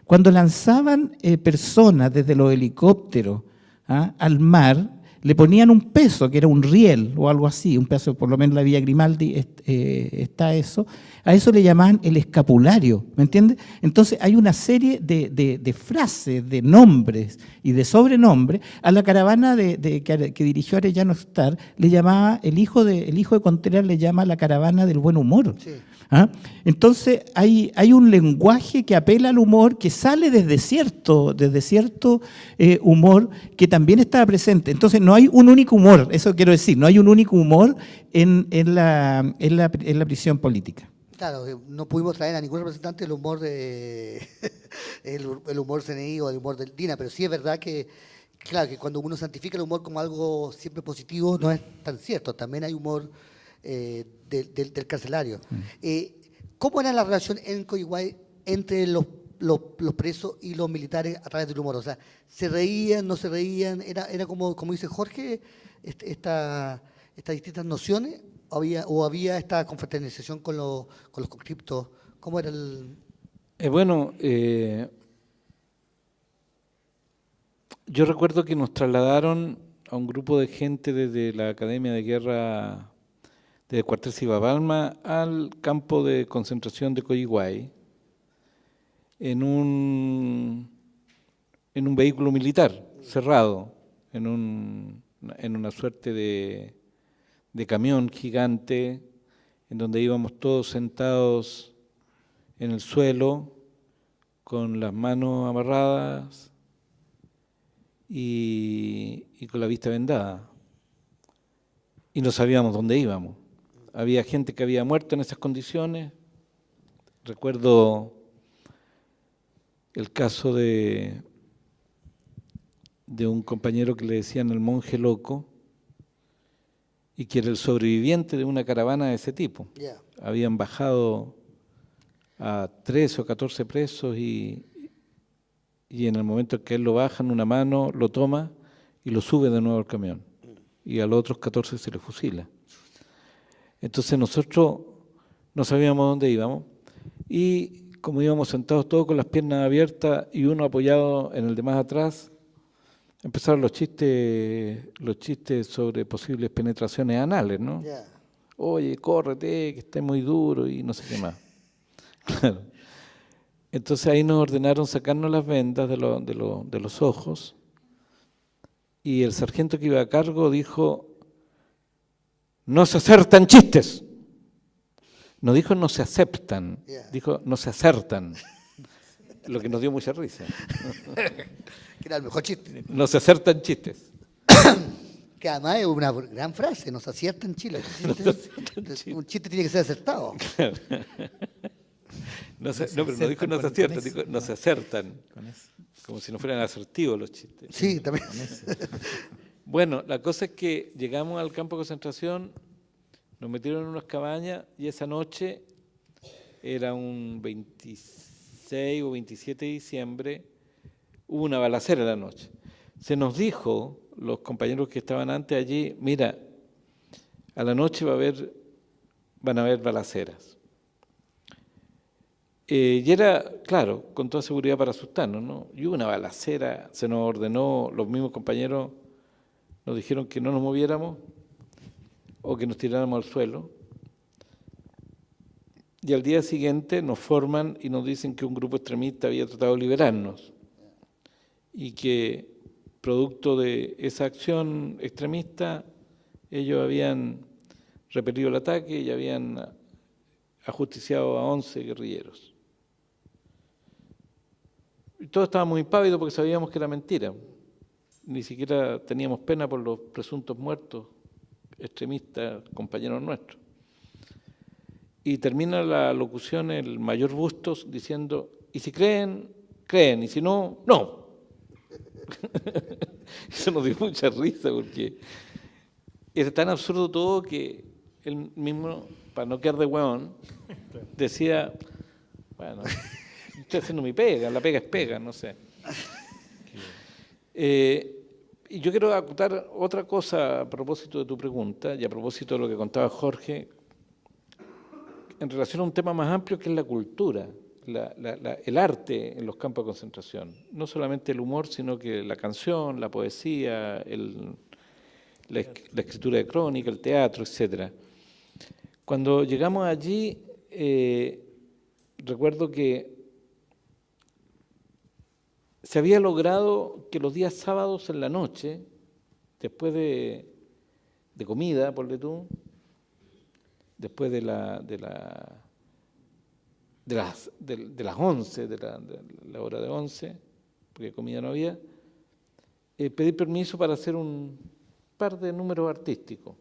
Cuando lanzaban personas desde los helicópteros al mar, le ponían un peso, que era un riel o algo así, un peso, por lo menos en la Villa Grimaldi está eso, a eso le llamaban el escapulario, ¿me entiendes? Entonces hay una serie de frases, de nombres y de sobrenombres. A la caravana que dirigió Arellano Star, le llamaba, el hijo de Contreras le llama la caravana del buen humor. Sí. Entonces hay un lenguaje que apela al humor, que sale desde cierto humor que también estaba presente. Entonces no hay un único humor, eso quiero decir, no hay un único humor en la prisión política. Claro, no pudimos traer a ningún representante el humor el humor CNI o el humor del DINA, pero sí es verdad que, claro, que cuando uno santifica el humor como algo siempre positivo, no es tan cierto. También hay humor del carcelario. ¿Cómo era la relación en Coyhaique entre los presos y los militares a través del humor? O sea, ¿se reían, no se reían? ¿Era como dice Jorge, estas distintas nociones? ¿O había esta confraternización con los conscriptos? ¿Cómo era el...? Yo recuerdo que nos trasladaron a un grupo de gente desde la Academia de Guerra de Cuartel Cibapalma al campo de concentración de Coyhaique en un vehículo militar cerrado, en una suerte de camión gigante, en donde íbamos todos sentados en el suelo, con las manos amarradas y con la vista vendada. Y no sabíamos dónde íbamos. Había gente que había muerto en esas condiciones. Recuerdo el caso de un compañero que le decían el monje loco, y que era el sobreviviente de una caravana de ese tipo. Yeah. Habían bajado a 13 o 14 presos y en el momento en que él lo baja en una mano, lo toma y lo sube de nuevo al camión. Y a los otros 14 se le fusila. Entonces nosotros no sabíamos dónde íbamos y como íbamos sentados todos con las piernas abiertas y uno apoyado en el de más atrás, empezaron los chistes sobre posibles penetraciones anales, ¿no? Yeah. Oye, córrete, que esté muy duro y no sé qué más. Claro. Entonces ahí nos ordenaron sacarnos las vendas de los ojos y el sargento que iba a cargo dijo: no se acertan chistes. No dijo no se aceptan, yeah. Dijo no se acertan. Lo que nos dio mucha risa. Que era el mejor chiste. No se acertan chistes. Que además es una gran frase, no se acierta en Chile. Un chiste tiene que ser acertado. Claro. Pero no dijo no se aciertan, dijo no se acertan. Como si no fueran asertivos los chistes. Sí, también. Bueno, la cosa es que llegamos al campo de concentración, nos metieron en unas cabañas y esa noche, era un 26 o 27 de diciembre, hubo una balacera en la noche. Se nos dijo, los compañeros que estaban antes allí, mira, a la noche van a haber balaceras. Y era, claro, con toda seguridad para asustarnos, ¿no? Y hubo una balacera, se nos ordenó, los mismos compañeros nos dijeron que no nos moviéramos o que nos tiráramos al suelo. Y al día siguiente nos forman y nos dicen que un grupo extremista había tratado de liberarnos y que producto de esa acción extremista ellos habían repelido el ataque y habían ajusticiado a 11 guerrilleros. Y todos estábamos impávidos porque sabíamos que era mentira. Ni siquiera teníamos pena por los presuntos muertos extremistas, compañeros nuestros. Y termina la locución el mayor Bustos diciendo, y si creen, creen, y si no, no. Eso nos dio mucha risa porque era tan absurdo todo que él mismo, para no quedar de hueón, decía, bueno, estoy haciendo mi pega, la pega es pega, no sé. Y yo quiero acotar otra cosa a propósito de tu pregunta y a propósito de lo que contaba Jorge, en relación a un tema más amplio que es la cultura, el arte en los campos de concentración. No solamente el humor, sino que la canción, la poesía, la escritura de crónica, el teatro, etc. Cuando llegamos allí, recuerdo que se había logrado que los días sábados en la noche, después de comida, ponle tú, después de las 11, de la hora de 11, porque comida no había, pedir permiso para hacer un par de números artísticos.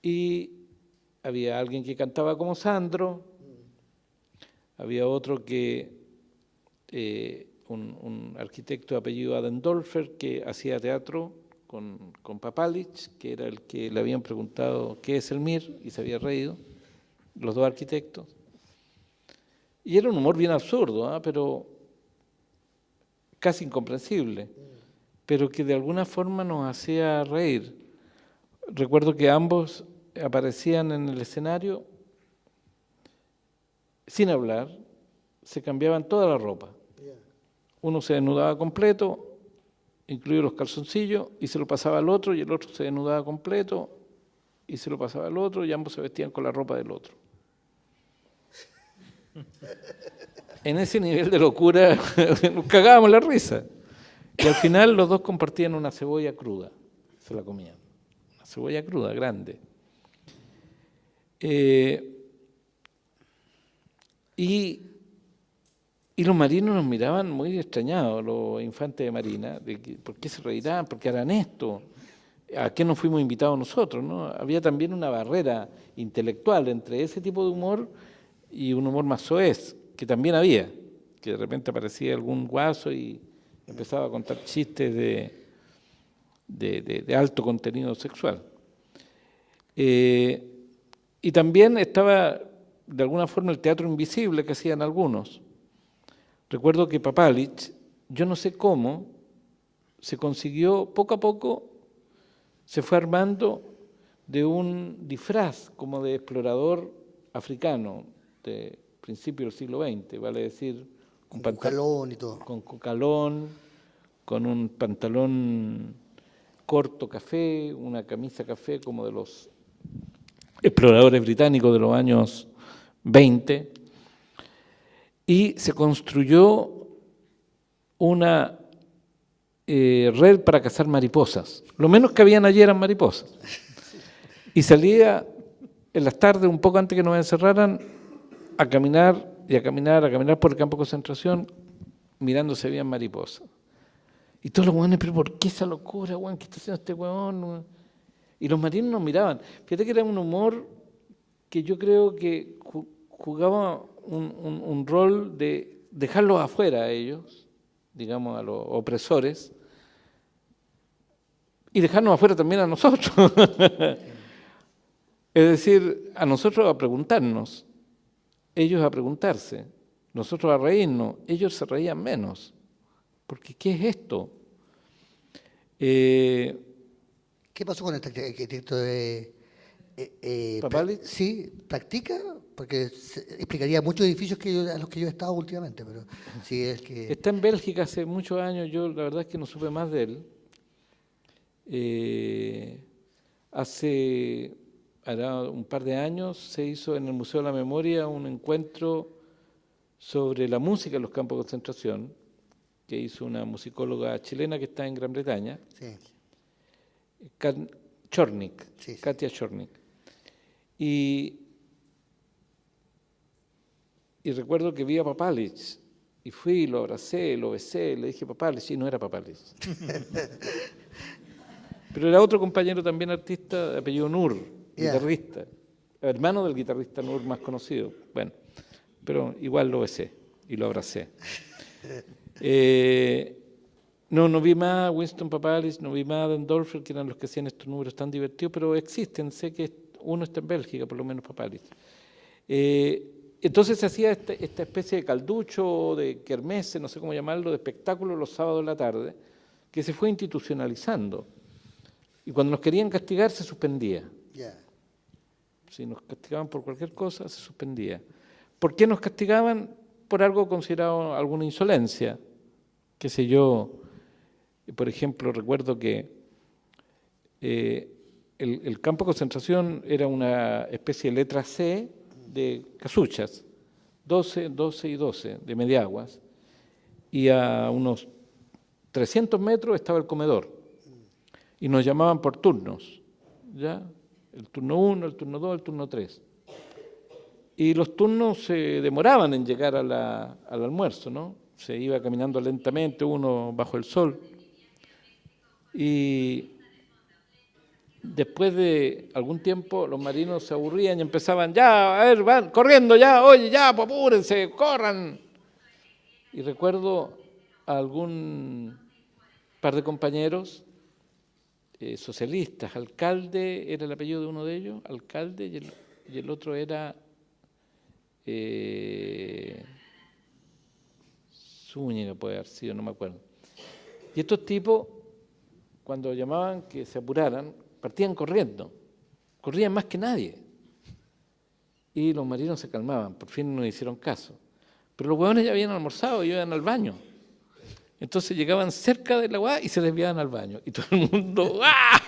Y había alguien que cantaba como Sandro, había otro que, un arquitecto de apellido Adendorfer, que hacía teatro con Papalich, que era el que le habían preguntado qué es el MIR, y se había reído, los dos arquitectos. Y era un humor bien absurdo, pero casi incomprensible, pero que de alguna forma nos hacía reír. Recuerdo que ambos aparecían en el escenario sin hablar, se cambiaban toda la ropa. Uno se desnudaba completo, incluidos los calzoncillos, y se lo pasaba al otro, y el otro se desnudaba completo, y se lo pasaba al otro, y ambos se vestían con la ropa del otro. En ese nivel de locura nos cagábamos la risa. Y al final los dos compartían una cebolla cruda, se la comían. Una cebolla cruda, grande. Y los marinos nos miraban muy extrañados, los infantes de marina, de que, ¿por qué se reirán? ¿Por qué harán esto? ¿A qué nos fuimos invitados nosotros? ¿No? Había también una barrera intelectual entre ese tipo de humor y un humor más soez, que también había, que de repente aparecía algún guaso y empezaba a contar chistes de alto contenido sexual. Y también estaba, de alguna forma, el teatro invisible que hacían algunos. Recuerdo que Papalich, yo no sé cómo, se consiguió, poco a poco, se fue armando de un disfraz como de explorador africano de principio del siglo XX, vale decir, con cucalón y todo. Con cucalón, con un pantalón corto café, una camisa café como de los exploradores británicos de los años 20, y se construyó una red para cazar mariposas. Lo menos que habían allí eran mariposas. Y salía en las tardes, un poco antes que nos encerraran, a caminar y a caminar, a caminar por el campo de concentración, mirando si habían mariposas. Y todos los hueones, pero ¿por qué esa locura, hueón? ¿Qué está haciendo este hueón? Y los marinos nos miraban. Fíjate que era un humor que yo creo que jugaba un rol de dejarlos afuera a ellos, digamos a los opresores, y dejarnos afuera también a nosotros. Es decir, a nosotros a preguntarnos, ellos a preguntarse, nosotros a reírnos, ellos se reían menos. Porque ¿qué es esto? ¿Qué pasó con este arquitecto de ¿Papalich? sí, practica? Porque explicaría muchos edificios a los que yo he estado últimamente, pero sí es que... Está en Bélgica hace muchos años, yo la verdad es que no supe más de él. Hará un par de años se hizo en el Museo de la Memoria un encuentro sobre la música en los campos de concentración, que hizo una musicóloga chilena que está en Gran Bretaña, Sí, Chornik, sí, sí. Katia Chornik. Y recuerdo que vi a Papalich y fui, lo abracé, lo besé, le dije Papalich y no era Papalich. Pero era otro compañero también artista de apellido Nur, guitarrista, hermano del guitarrista Nur más conocido. Bueno, pero igual lo besé y lo abracé. No vi más a Winston Papalich, no vi más a Dendorfer, que eran los que hacían estos números tan divertidos, pero existen, sé que uno está en Bélgica, por lo menos Papalich. Entonces se hacía esta especie de calducho, de kermesse, no sé cómo llamarlo, de espectáculo los sábados de la tarde, que se fue institucionalizando. Y cuando nos querían castigar, se suspendía. Ya. Si nos castigaban por cualquier cosa, se suspendía. ¿Por qué nos castigaban? Por algo considerado alguna insolencia. Qué sé yo, por ejemplo, recuerdo que el campo de concentración era una especie de letra C de casuchas, 12, 12 y 12 de Mediaguas, y a unos 300 metros estaba el comedor, y nos llamaban por turnos, ¿ya? El turno 1, el turno 2, el turno 3. Y los turnos se demoraban en llegar al almuerzo, ¿no? Se iba caminando lentamente, uno bajo el sol. Y después de algún tiempo los marinos se aburrían y empezaban, ya, a ver, van, corriendo ya, oye, ya, pues apúrense, corran. Y recuerdo a algún par de compañeros socialistas, alcalde, era el apellido de uno de ellos, alcalde, y el otro era Zúñiga, puede haber sido, no me acuerdo. Y estos tipos, cuando llamaban que se apuraran, partían corriendo, corrían más que nadie. Y los marinos se calmaban, por fin no hicieron caso. Pero los huevones ya habían almorzado y iban al baño. Entonces llegaban cerca de la hueá y se desviaban al baño. Y todo el mundo, ¡ah!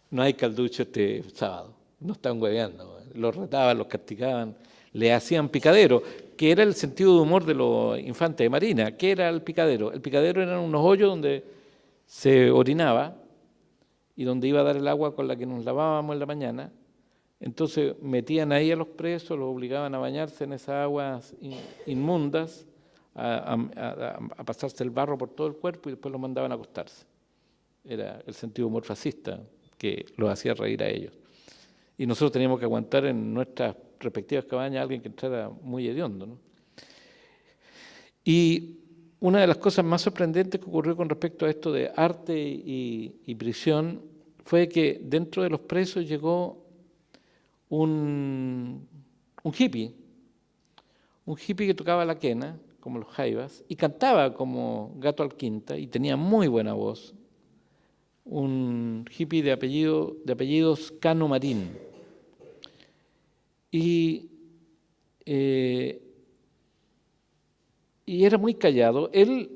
No hay calducho este sábado, no están hueveando. Los retaban, los castigaban, le hacían picadero, que era el sentido de humor de los infantes de marina. ¿Qué era el picadero? El picadero eran unos hoyos donde se orinaba y donde iba a dar el agua con la que nos lavábamos en la mañana. Entonces metían ahí a los presos, los obligaban a bañarse en esas aguas inmundas, a pasarse el barro por todo el cuerpo y después los mandaban a acostarse. Era el sentido de humor fascista que los hacía reír a ellos. Y nosotros teníamos que aguantar en nuestras respectivas cabañas a alguien que entrara muy hediondo, ¿no? Y una de las cosas más sorprendentes que ocurrió con respecto a esto de arte y prisión fue que dentro de los presos llegó un hippie que tocaba la quena, como los jaivas, y cantaba como Gato Alquinta, y tenía muy buena voz. Un hippie de apellidos Cano Marín. Y era muy callado. Él,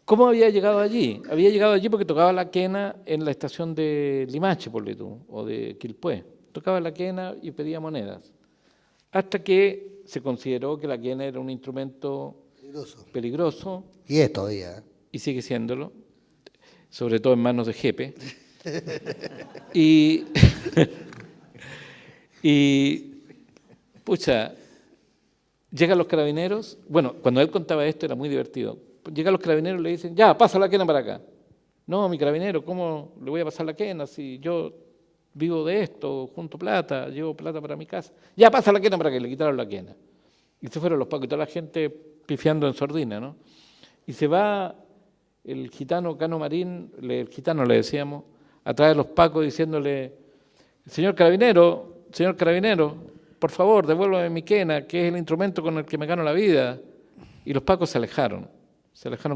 ¿cómo había llegado allí? Había llegado allí porque tocaba la quena en la estación de Limache, por tú, o de Quilpué. Tocaba la quena y pedía monedas. Hasta que se consideró que la quena era un instrumento peligroso. Y es todavía. Y sigue siéndolo, sobre todo en manos de jepe. Y pucha, llegan los carabineros. Bueno, cuando él contaba esto era muy divertido. Llegan los carabineros y le dicen, ya, pasa la quena para acá. No, mi carabinero, ¿cómo le voy a pasar la quena si yo vivo de esto, junto plata, llevo plata para mi casa? Ya, pasa la quena para acá. Le quitaron la quena. Y se fueron los pacos y toda la gente pifiando en sordina, ¿no? Y se va el gitano Cano Marín, el gitano le decíamos, atrás de los pacos diciéndole, señor carabinero, por favor, devuélvame mi quena, que es el instrumento con el que me gano la vida. Y los pacos se alejaron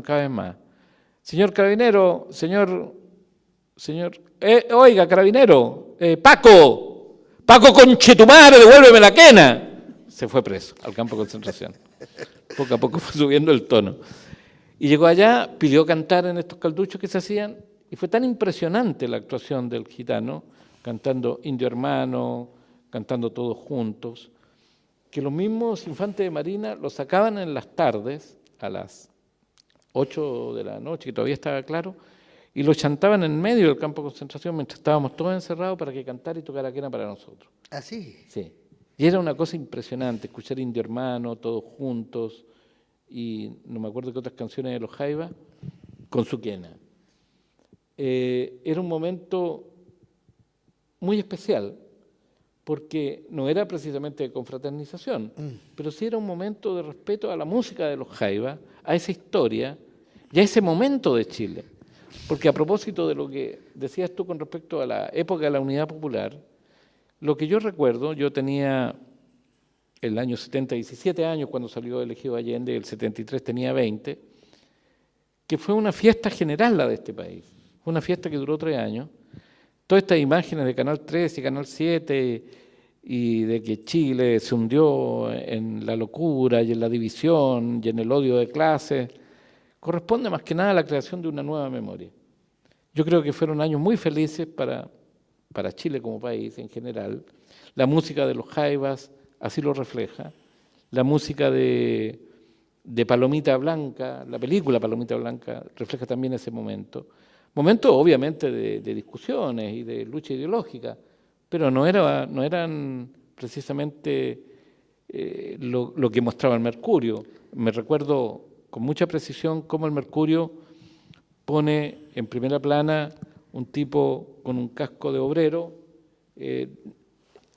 cada vez más. Señor carabinero, oiga, carabinero, Paco, conchetumare, devuélveme la quena. Se fue preso al campo de concentración. Poco a poco fue subiendo el tono. Y llegó allá, pidió cantar en estos calduchos que se hacían, y fue tan impresionante la actuación del gitano, cantando Indio Hermano, cantando todos juntos, que los mismos infantes de Marina lo sacaban en las tardes, a las 8 de la noche, que todavía estaba claro, y lo chantaban en medio del campo de concentración mientras estábamos todos encerrados para que cantara y tocara quena para nosotros. ¿Ah, sí? Sí. Y era una cosa impresionante, escuchar Indio Hermano, todos juntos, y no me acuerdo qué otras canciones de los Jaivas, con su quena. Era un momento muy especial, porque no era precisamente de confraternización, pero sí era un momento de respeto a la música de los Jaivas, a esa historia y a ese momento de Chile. Porque a propósito de lo que decías tú con respecto a la época de la Unidad Popular, lo que yo recuerdo, yo tenía el año 70, 17 años cuando salió elegido Allende, y el 73 tenía 20, que fue una fiesta general la de este país, fue una fiesta que duró 3 años. Todas estas imágenes de Canal 13 y Canal 7 y de que Chile se hundió en la locura y en la división y en el odio de clases, corresponde más que nada a la creación de una nueva memoria. Yo creo que fueron años muy felices para Chile como país en general. La música de los Jaivas así lo refleja. La música de Palomita Blanca, la película Palomita Blanca, refleja también ese momento. Momento obviamente de discusiones y de lucha ideológica, pero no eran precisamente lo que mostraba el Mercurio. Me recuerdo con mucha precisión cómo el Mercurio pone en primera plana un tipo con un casco de obrero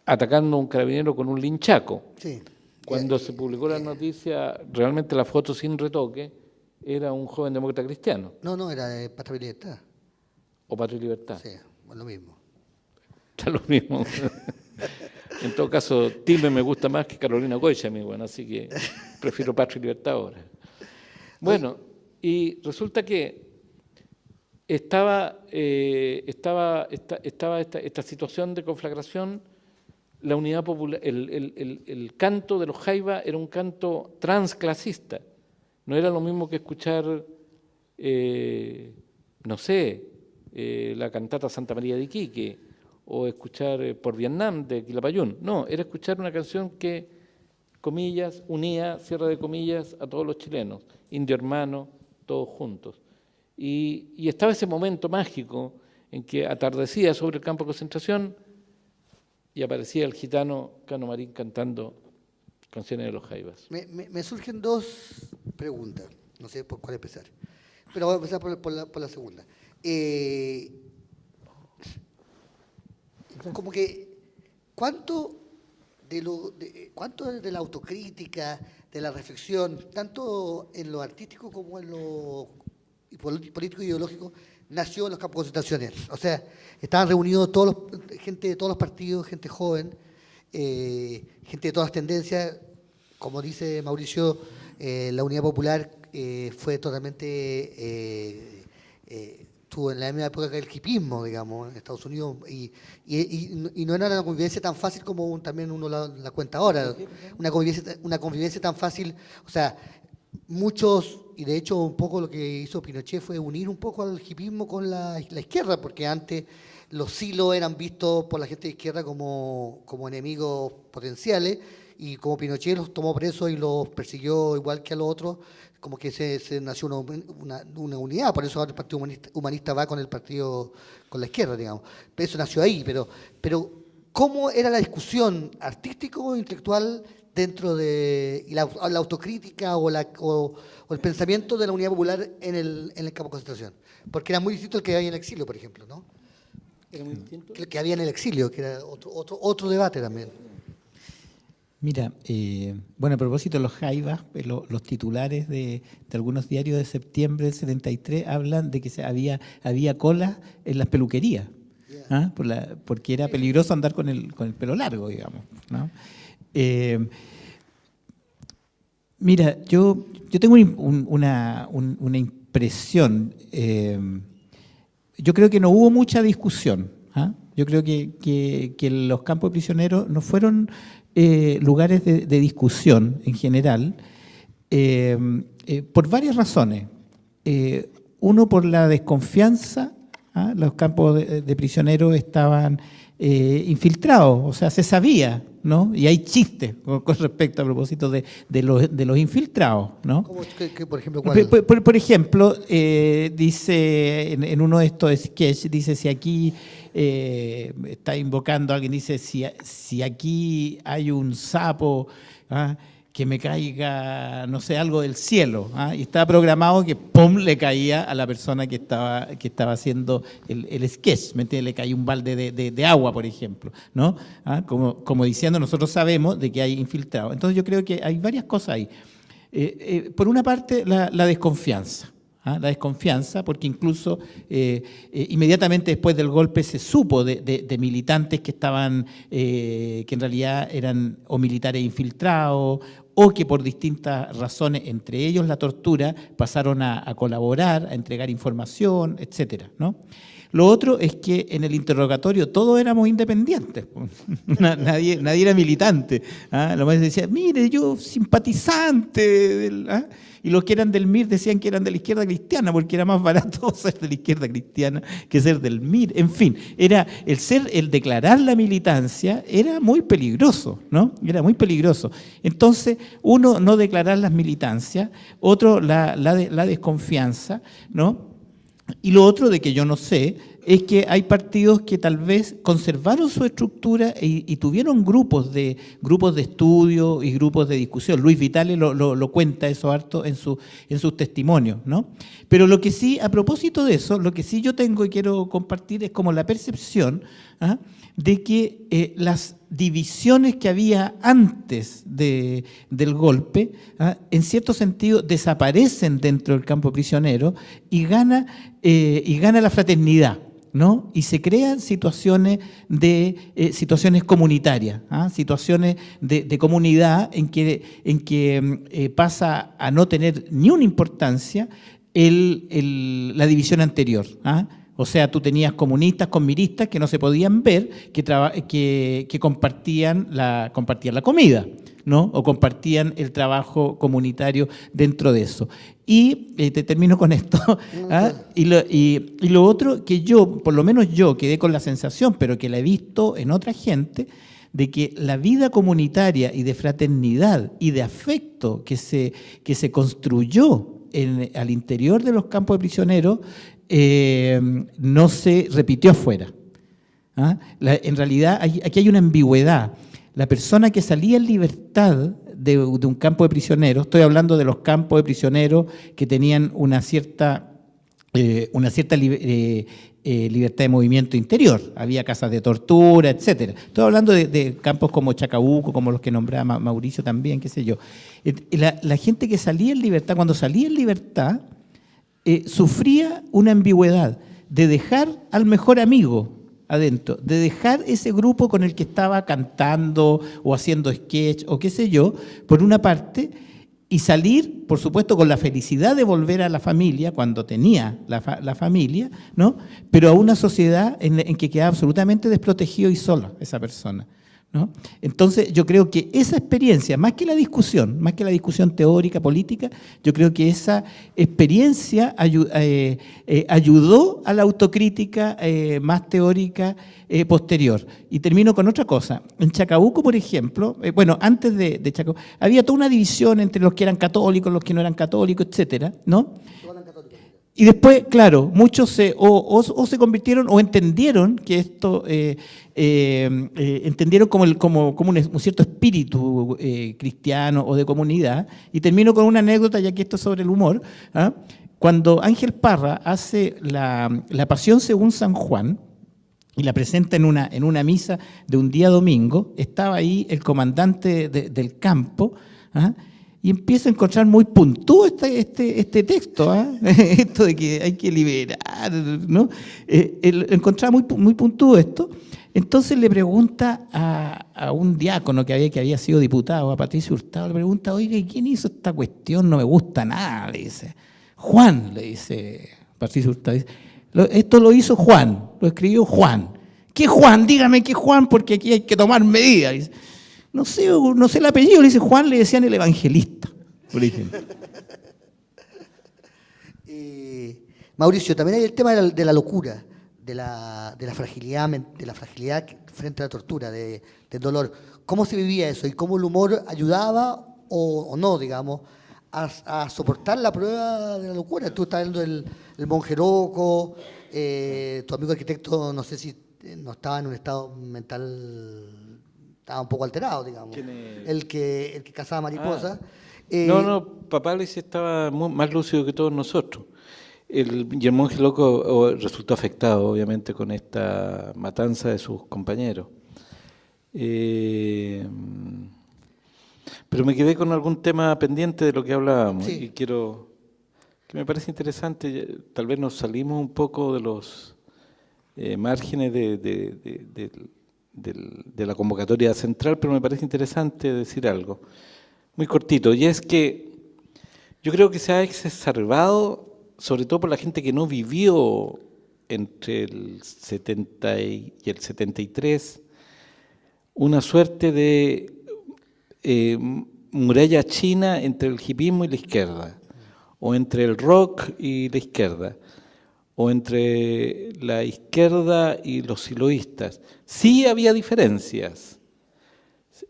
atacando a un carabinero con un linchaco. Sí. Cuando se publicó la noticia, realmente la foto sin retoque era un joven demócrata cristiano. No, era de Patria y Libertad. O Patria y Libertad. Sí, lo mismo. Está lo mismo. En todo caso, Time me gusta más que Carolina Goya, mi bueno, así que prefiero Patria y Libertad ahora. Bueno, y resulta que estaba esta situación de conflagración. La Unidad Popular, el canto de los Jaivas era un canto transclasista. No era lo mismo que escuchar, la cantata Santa María de Iquique o escuchar Por Vietnam de Quilapayún. No, era escuchar una canción que, comillas, unía, cierre de comillas, a todos los chilenos, Indio Hermano, todos juntos. Y estaba ese momento mágico en que atardecía sobre el campo de concentración y aparecía el gitano Cano Marín cantando canciones de los Jaivas. Me surgen 2 preguntas, no sé por cuál empezar, pero voy a empezar por la segunda. Como que, ¿cuánto de la autocrítica, de la reflexión, tanto en lo artístico como en lo político y ideológico, nació en los campos de concentraciones? O sea, estaban reunidos gente de todos los partidos, gente joven, gente de todas las tendencias. Como dice Mauricio, la Unidad Popular fue totalmente, estuvo en la misma época que el hipismo, digamos, en Estados Unidos, y no era una convivencia tan fácil como también uno la cuenta ahora, una convivencia tan fácil, o sea, muchos, y de hecho un poco lo que hizo Pinochet fue unir un poco al hipismo con la izquierda, porque antes los silos eran vistos por la gente de izquierda como enemigos potenciales, y como Pinochet los tomó presos y los persiguió igual que a los otros, como que se nació una unidad. Por eso ahora el Partido Humanista va con la izquierda, digamos. Pero eso nació ahí, pero ¿cómo era la discusión artístico e intelectual dentro de la autocrítica o el pensamiento de la Unidad Popular en el campo de concentración? Porque era muy distinto al que había en el exilio, por ejemplo, ¿no? ¿Era muy distinto? El que había en el exilio, que era otro debate también. Mira, bueno, a propósito de los jaivas, los titulares de algunos diarios de septiembre del 73 hablan de que había colas en las peluquerías, ¿ah? Porque era peligroso andar con el pelo largo, digamos, ¿no? Mira, yo tengo una impresión. Yo creo que no hubo mucha discusión, ¿ah? Yo creo que los campos de prisioneros no fueron lugares de discusión en general, por varias razones. Uno, por la desconfianza. ¿Ah? Los campos de prisioneros estaban infiltrados, o sea, se sabía, ¿no? Y hay chistes con respecto a propósito de los infiltrados, ¿no? ¿Cómo, por ejemplo, cuál? Por ejemplo, dice en uno de estos sketches, dice, si aquí está invocando a alguien, dice, si aquí hay un sapo, ¿ah? Que me caiga, no sé, algo del cielo, ¿ah? Y estaba programado que ¡pum!, le caía a la persona que estaba haciendo el sketch, ¿me entiendes? Le caía un balde de agua, por ejemplo, ¿no? ¿Ah? Como diciendo, nosotros sabemos de que hay infiltrados. Entonces yo creo que hay varias cosas ahí. Por una parte, la desconfianza. ¿Ah? La desconfianza, porque incluso inmediatamente después del golpe se supo de militantes que estaban, que en realidad eran o militares infiltrados, o que por distintas razones, entre ellos la tortura, pasaron a colaborar, a entregar información, etcétera, ¿no? Lo otro es que en el interrogatorio todos éramos independientes, nadie era militante. ¿Ah? Lo más decía, mire, yo simpatizante, ¿ah? Y los que eran del MIR decían que eran de la izquierda cristiana, porque era más barato ser de la izquierda cristiana que ser del MIR. En fin, el declarar la militancia era muy peligroso, ¿no? Era muy peligroso. Entonces, uno, no declarar las militancias, otro, la desconfianza, ¿no? Y lo otro de que yo no sé es que hay partidos que tal vez conservaron su estructura y tuvieron grupos de estudio y grupos de discusión. Luis Vitale lo cuenta eso harto en sus testimonios, ¿no? Pero lo que sí, a propósito de eso, lo que sí yo tengo y quiero compartir es como la percepción, ¿ah?, de que las divisiones que había antes del golpe, ¿ah?, en cierto sentido desaparecen dentro del campo prisionero y gana la fraternidad, ¿no? Y se crean situaciones comunitarias, ¿ah?, situaciones de comunidad en que pasa a no tener ni una importancia la división anterior, ¿ah? O sea, tú tenías comunistas con miristas que no se podían ver, que compartían la comida, ¿no? O compartían el trabajo comunitario dentro de eso. Y te termino con esto. ¿Ah? Y lo otro que yo, por lo menos yo, quedé con la sensación, pero que la he visto en otra gente, de que la vida comunitaria y de fraternidad y de afecto que se construyó al interior de los campos de prisioneros no se repitió afuera. ¿Ah? En realidad aquí hay una ambigüedad. La persona que salía en libertad de un campo de prisioneros, estoy hablando de los campos de prisioneros que tenían una cierta libertad de movimiento interior, había casas de tortura, etcétera. Estoy hablando de campos como Chacabuco, como los que nombraba Mauricio también, qué sé yo. La gente que salía en libertad, cuando salía en libertad, sufría una ambigüedad de dejar al mejor amigo adentro, de dejar ese grupo con el que estaba cantando o haciendo sketch o qué sé yo, por una parte, y salir, por supuesto, con la felicidad de volver a la familia, cuando tenía la familia, ¿no? Pero a una sociedad en que quedaba absolutamente desprotegido y sola esa persona, ¿no? Entonces, yo creo que esa experiencia, más que la discusión teórica, política, yo creo que esa experiencia ayudó a la autocrítica más teórica posterior. Y termino con otra cosa. En Chacabuco, por ejemplo, antes de Chacabuco, había toda una división entre los que eran católicos, los que no eran católicos, etcétera, ¿no? Y después, claro, muchos se convirtieron o entendieron que esto, entendieron como un cierto espíritu cristiano o de comunidad. Y termino con una anécdota, ya que esto es sobre el humor. ¿Ah? Cuando Ángel Parra hace la Pasión según San Juan, y la presenta en una misa de un día domingo. Estaba ahí el comandante del campo, ¿ah? Y empieza a encontrar muy puntúo este texto, ¿ah? Esto de que hay que liberar, ¿no? Encontraba muy puntúo esto. Entonces le pregunta a un diácono que había sido diputado, a Patricio Hurtado, le pregunta, oiga, ¿y quién hizo esta cuestión? No me gusta nada, le dice. Juan, le dice Patricio Hurtado. Dice, esto lo hizo Juan, lo escribió Juan. ¿Qué Juan? Dígame qué Juan, porque aquí hay que tomar medidas. Dice, no sé el apellido, le dice Juan, le decían el evangelista, por ejemplo. Mauricio, también hay el tema de la locura, de la fragilidad frente a la tortura, del dolor. ¿Cómo se vivía eso y cómo el humor ayudaba o no, digamos, a soportar la prueba de la locura? Tú estás hablando del monje loco, tu amigo arquitecto, no sé si no estaba en un estado mental, estaba un poco alterado, digamos. El que cazaba mariposas. No, papá Luis estaba más lúcido que todos nosotros. Y el monje loco resultó afectado, obviamente, con esta matanza de sus compañeros. Pero me quedé con algún tema pendiente de lo que hablábamos, sí. Y que me parece interesante. Tal vez nos salimos un poco de los márgenes de la convocatoria central, pero me parece interesante decir algo muy cortito, y es que yo creo que se ha exacerbado, sobre todo por la gente que no vivió entre el 70 y el 73, una suerte de muralla china entre el hipismo y la izquierda, o entre el rock y la izquierda, o entre la izquierda y los siloístas. Sí había diferencias.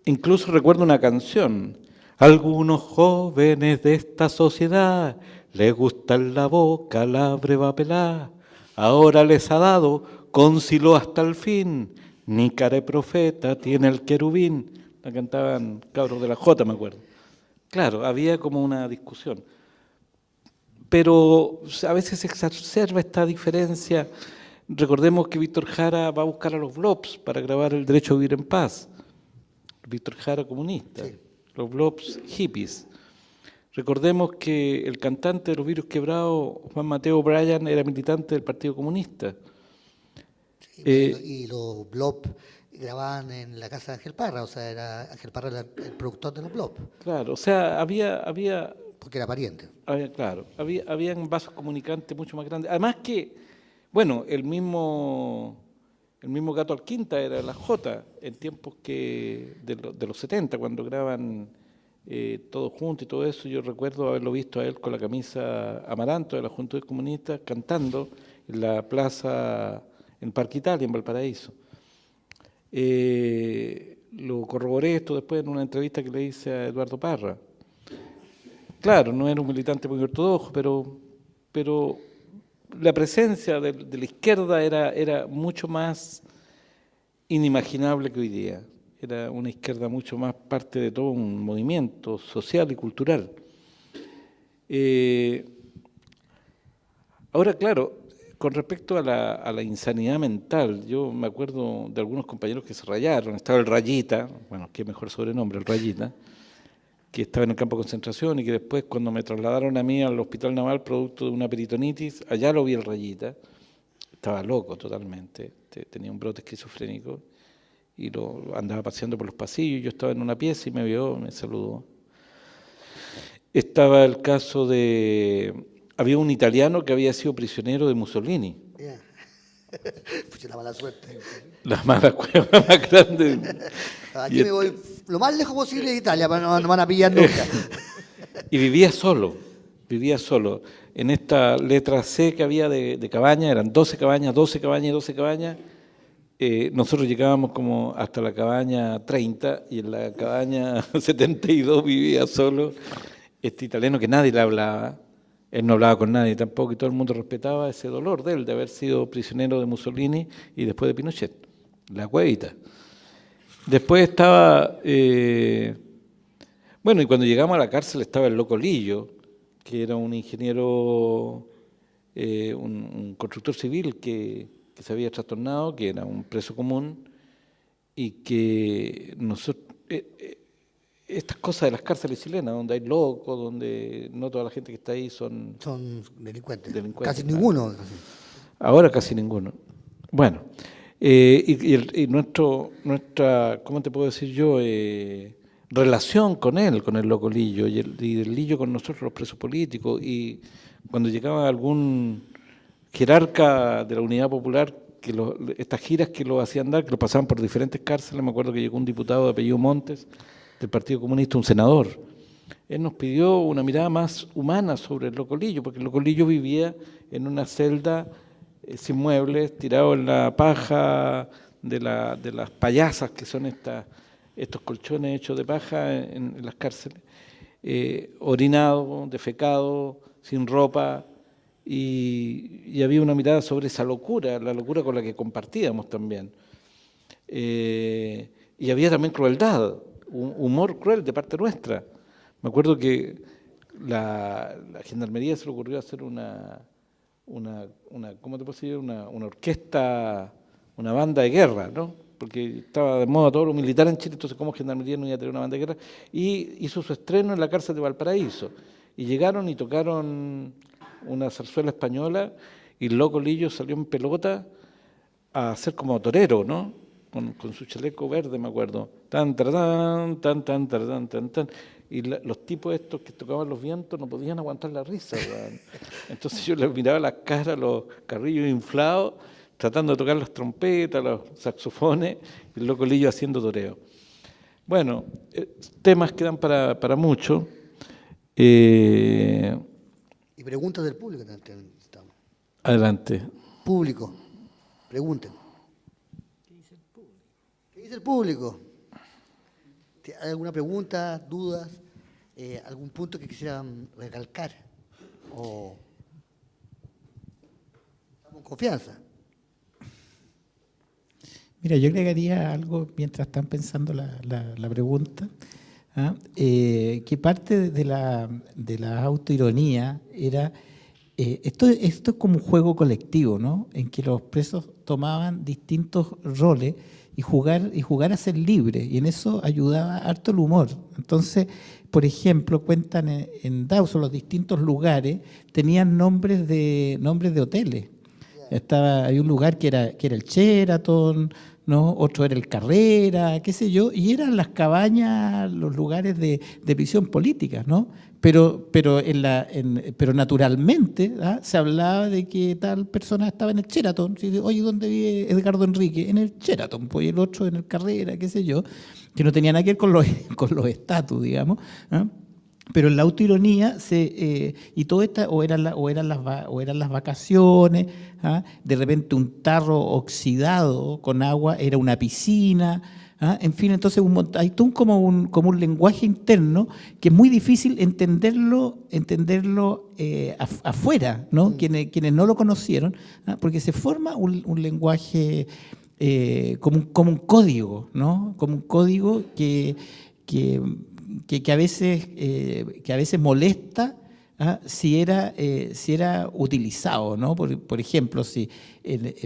Incluso recuerdo una canción. Algunos jóvenes de esta sociedad les gusta la boca, la breva pelá. Ahora les ha dado con silo hasta el fin. Ni cara de profeta tiene el querubín. La cantaban cabros de la Jota, me acuerdo. Claro, había como una discusión. Pero a veces se exacerba esta diferencia. Recordemos que Víctor Jara va a buscar a los Blobs para grabar El derecho a vivir en paz. Víctor Jara comunista, sí. Los Blobs hippies. Recordemos que el cantante de Los Virus Quebrados, Juan Mateo Bryan, era militante del Partido Comunista. Sí, y los Blobs grababan en la casa de Ángel Parra, o sea, era Ángel Parra el productor de los Blobs. Claro, o sea, había porque era pariente. Habían vasos comunicantes mucho más grandes. Además que, bueno, el mismo Gato Alquinta era la Jota en tiempos de los 70, cuando graban todos juntos y todo eso. Yo recuerdo haberlo visto a él con la camisa amaranto de la Juventud Comunista cantando en la plaza, en Parque Italia, en Valparaíso. Lo corroboré esto después en una entrevista que le hice a Eduardo Parra. Claro, no era un militante muy ortodoxo, pero la presencia de la izquierda era mucho más inimaginable que hoy día. Era una izquierda mucho más parte de todo un movimiento social y cultural. Ahora, claro, con respecto a la insanidad mental, yo me acuerdo de algunos compañeros que se rayaron. Estaba el Rayita, bueno, qué mejor sobrenombre, el Rayita, que estaba en el campo de concentración y que después, cuando me trasladaron a mí al Hospital Naval producto de una peritonitis, allá lo vi el Rayita. Estaba loco totalmente, tenía un brote esquizofrénico y lo andaba paseando por los pasillos. Yo estaba en una pieza y me vio, me saludó. Estaba el caso había un italiano que había sido prisionero de Mussolini. Yeah. Pues la mala suerte. La mala cueva más grande. Aquí me voy lo más lejos posible de Italia, para no me van a pillar nunca. Y vivía solo. En esta letra C que había de cabaña, eran 12 cabañas, 12 cabañas y 12 cabañas. Nosotros llegábamos como hasta la cabaña 30 y en la cabaña 72 vivía solo este italiano que nadie le hablaba. Él no hablaba con nadie tampoco y todo el mundo respetaba ese dolor de él, de haber sido prisionero de Mussolini y después de Pinochet, la cuevita. Después estaba, bueno, y cuando llegamos a la cárcel estaba el Loco Lillo, que era un ingeniero, un constructor civil que que se había trastornado, que era un preso común, y que nosotros, estas cosas de las cárceles chilenas, donde hay locos, donde no toda la gente que está ahí son delincuentes. delincuentes, Casi claro. ninguno. Ahora casi ninguno. Bueno, nuestra, ¿cómo te puedo decir yo? Relación con él, con el loco Lillo, y el Lillo con nosotros los presos políticos, y cuando llegaba algún jerarca de la Unidad Popular, estas giras que lo hacían dar, que lo pasaban por diferentes cárceles, me acuerdo que llegó un diputado de apellido Montes, del Partido Comunista, un senador. Él nos pidió una mirada más humana sobre el loco Lillo, porque el loco Lillo vivía en una celda sin muebles, tirado en la paja de las payasas, que son estos colchones hechos de paja en las cárceles, orinado, defecado, sin ropa, y había una mirada sobre esa locura, la locura con la que compartíamos también. Y había también crueldad, un humor cruel de parte nuestra. Me acuerdo que la Gendarmería se le ocurrió hacer una ¿cómo te puedo decir? Una orquesta, una banda de guerra, ¿no? Porque estaba de moda todo lo militar en Chile, entonces ¿cómo Gendarmería no iba a tener una banda de guerra? Y hizo su estreno en la cárcel de Valparaíso. Y llegaron y tocaron una zarzuela española, y el loco Lillo salió en pelota a hacer como torero, ¿no? Con su chaleco verde, me acuerdo. Tan, tan, tan, tan, tan, tan, tan. Y los tipos estos que tocaban los vientos no podían aguantar la risa, weón. Entonces yo les miraba las caras, los carrillos inflados, tratando de tocar las trompetas, los saxofones, y el loco Lillo haciendo toreo. Bueno, temas que dan para mucho. Y preguntas del público también necesitamos. Adelante. Público, pregunten. ¿Qué dice el público? ¿Hay alguna pregunta, dudas, algún punto que quisieran recalcar? ¿O estamos en confianza? Mira, yo agregaría algo mientras están pensando la pregunta, que parte de la autoironía era, esto es como un juego colectivo, ¿no? En que los presos tomaban distintos roles y jugar a ser libre, y en eso ayudaba harto el humor. Entonces, por ejemplo, cuentan en Dawson los distintos lugares tenían nombres de hoteles. Hay un lugar que era el Sheraton, ¿no? Otro era el Carrera, qué sé yo, y eran las cabañas, los lugares de prisión política, ¿no? Pero naturalmente, ¿ah? Se hablaba de que tal persona estaba en el Sheraton. Oye, ¿dónde vive Edgardo Enrique? En el Sheraton, pues, y el otro en el Carrera, qué sé yo, que no tenía nada que ver con los estatus, digamos, ¿ah? Pero en la autoironía y todo esto o eran las vacaciones, ¿ah? De repente un tarro oxidado con agua era una piscina, ¿ah? En fin, entonces hay todo como un lenguaje interno que es muy difícil entenderlo afuera, ¿no? Quienes no lo conocieron, ¿ah? Porque se forma un lenguaje como un código, ¿no? Como un código que a veces molesta, ¿ah? si era utilizado, ¿no? Por ejemplo,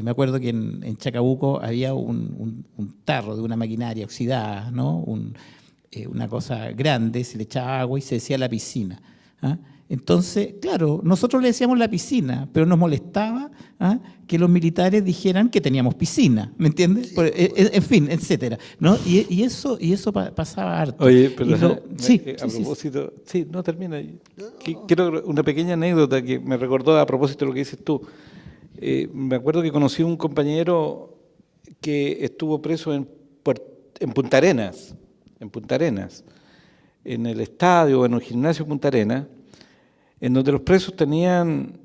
me acuerdo que en Chacabuco había un tarro de una maquinaria oxidada, ¿no? Una cosa grande, se le echaba agua y se decía la piscina, ¿ah? Entonces, claro, nosotros le decíamos la piscina, pero nos molestaba, ¿ah? Que los militares dijeran que teníamos piscina, ¿me entiendes? Sí, En fin, etcétera, ¿no? Y eso pasaba harto. Oye, pero a propósito, sí, no termina. Quiero una pequeña anécdota que me recordó a propósito de lo que dices tú. Me acuerdo que conocí a un compañero que estuvo preso en Punta Arenas, en el estadio, en un gimnasio de Punta Arenas, en donde los presos tenían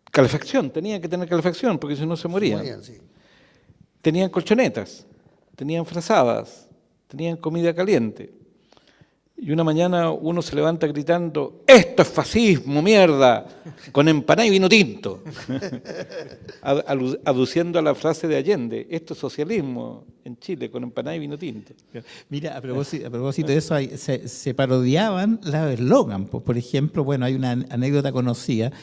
calefacción, tenían que tener calefacción porque si no se morían. Sí. Tenían colchonetas, tenían frazadas, tenían comida caliente. Y una mañana uno se levanta gritando, ¡esto es fascismo, mierda! Con empanada y vino tinto. Aduciendo a la frase de Allende, esto es socialismo en Chile, con empanada y vino tinto. Mira, a propósito de eso, se parodiaban los eslogan. Por ejemplo, bueno, hay una anécdota conocida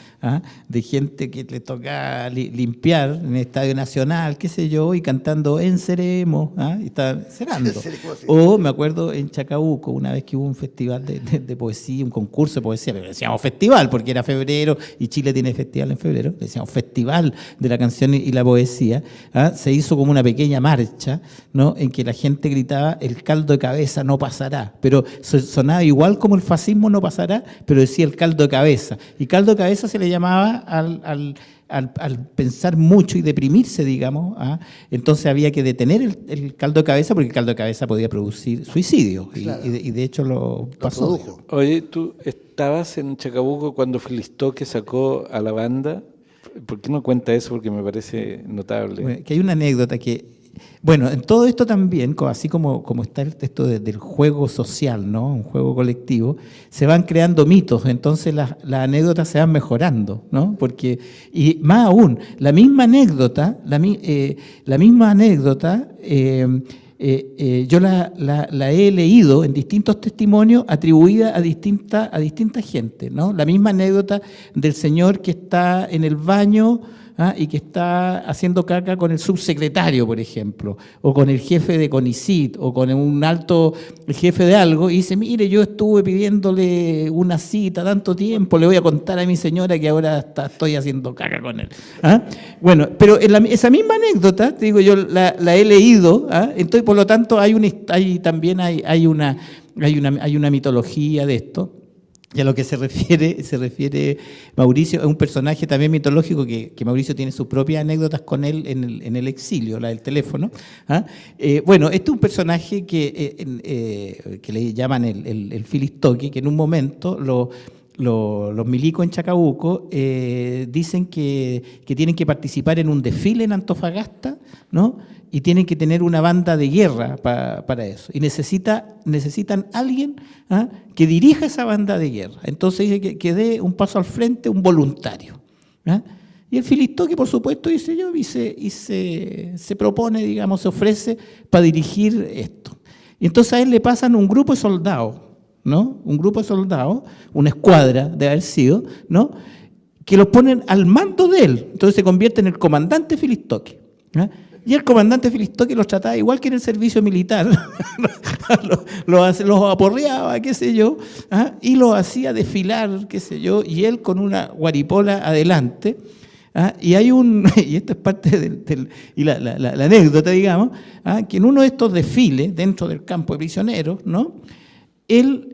de gente que le toca limpiar en el Estadio Nacional, qué sé yo, y cantando Enceremos, y estaban cenando. O me acuerdo en Chacabuco, una vez que hubo un festival de poesía, un concurso de poesía, pero le decíamos festival porque era febrero y Chile tiene festival en febrero, le decíamos festival de la canción y la poesía, se hizo como una pequeña marcha, ¿no? En que la gente gritaba el caldo de cabeza no pasará, pero sonaba igual como el fascismo no pasará, pero decía el caldo de cabeza, y caldo de cabeza se le llamaba al pensar mucho y deprimirse, digamos, entonces había que detener el caldo de cabeza porque el caldo de cabeza podía producir suicidio, claro. y de hecho lo pasó. Oye, ¿tú estabas en Chacabuco cuando Filistoque sacó a la banda? ¿Por qué no cuenta eso? Porque me parece notable. Bueno, que hay una anécdota que, bueno, en todo esto también, así como está el texto del juego social, ¿no? Un juego colectivo, se van creando mitos, entonces las anécdotas se van mejorando, ¿no? Porque, y más aún, la misma anécdota, yo la he leído en distintos testimonios atribuida a distinta gente, ¿no? La misma anécdota del señor que está en el baño y que está haciendo caca con el subsecretario, por ejemplo, o con el jefe de CONICYT, o con un alto jefe de algo, y dice, mire, yo estuve pidiéndole una cita tanto tiempo, le voy a contar a mi señora que ahora estoy haciendo caca con él. Bueno, pero esa misma anécdota, te digo yo, la he leído, entonces por lo tanto hay una mitología de esto. Y a lo que se refiere Mauricio, es un personaje también mitológico que Mauricio tiene sus propias anécdotas con él en el exilio, la del teléfono. Bueno, este es un personaje que le llaman el Filistoque, que en un momento los milicos en Chacabuco dicen que tienen que participar en un desfile en Antofagasta, ¿no? Y tienen que tener una banda de guerra para eso. Y necesitan alguien que dirija esa banda de guerra. Entonces dice que dé un paso al frente un voluntario. Y el Filistoque, por supuesto, dice yo, y se propone, digamos, se ofrece para dirigir esto. Y entonces a él le pasan un grupo de soldados, ¿no? Un grupo de soldados, una escuadra de haber sido, ¿no? Que los ponen al mando de él. Entonces se convierte en el comandante Filistoque. Y el comandante Filistoque los trataba igual que en el servicio militar, los aporreaba, qué sé yo, y los hacía desfilar, qué sé yo, y él con una guaripola adelante. Y esto es parte la anécdota, digamos, que en uno de estos desfiles, dentro del campo de prisioneros, ¿no? Él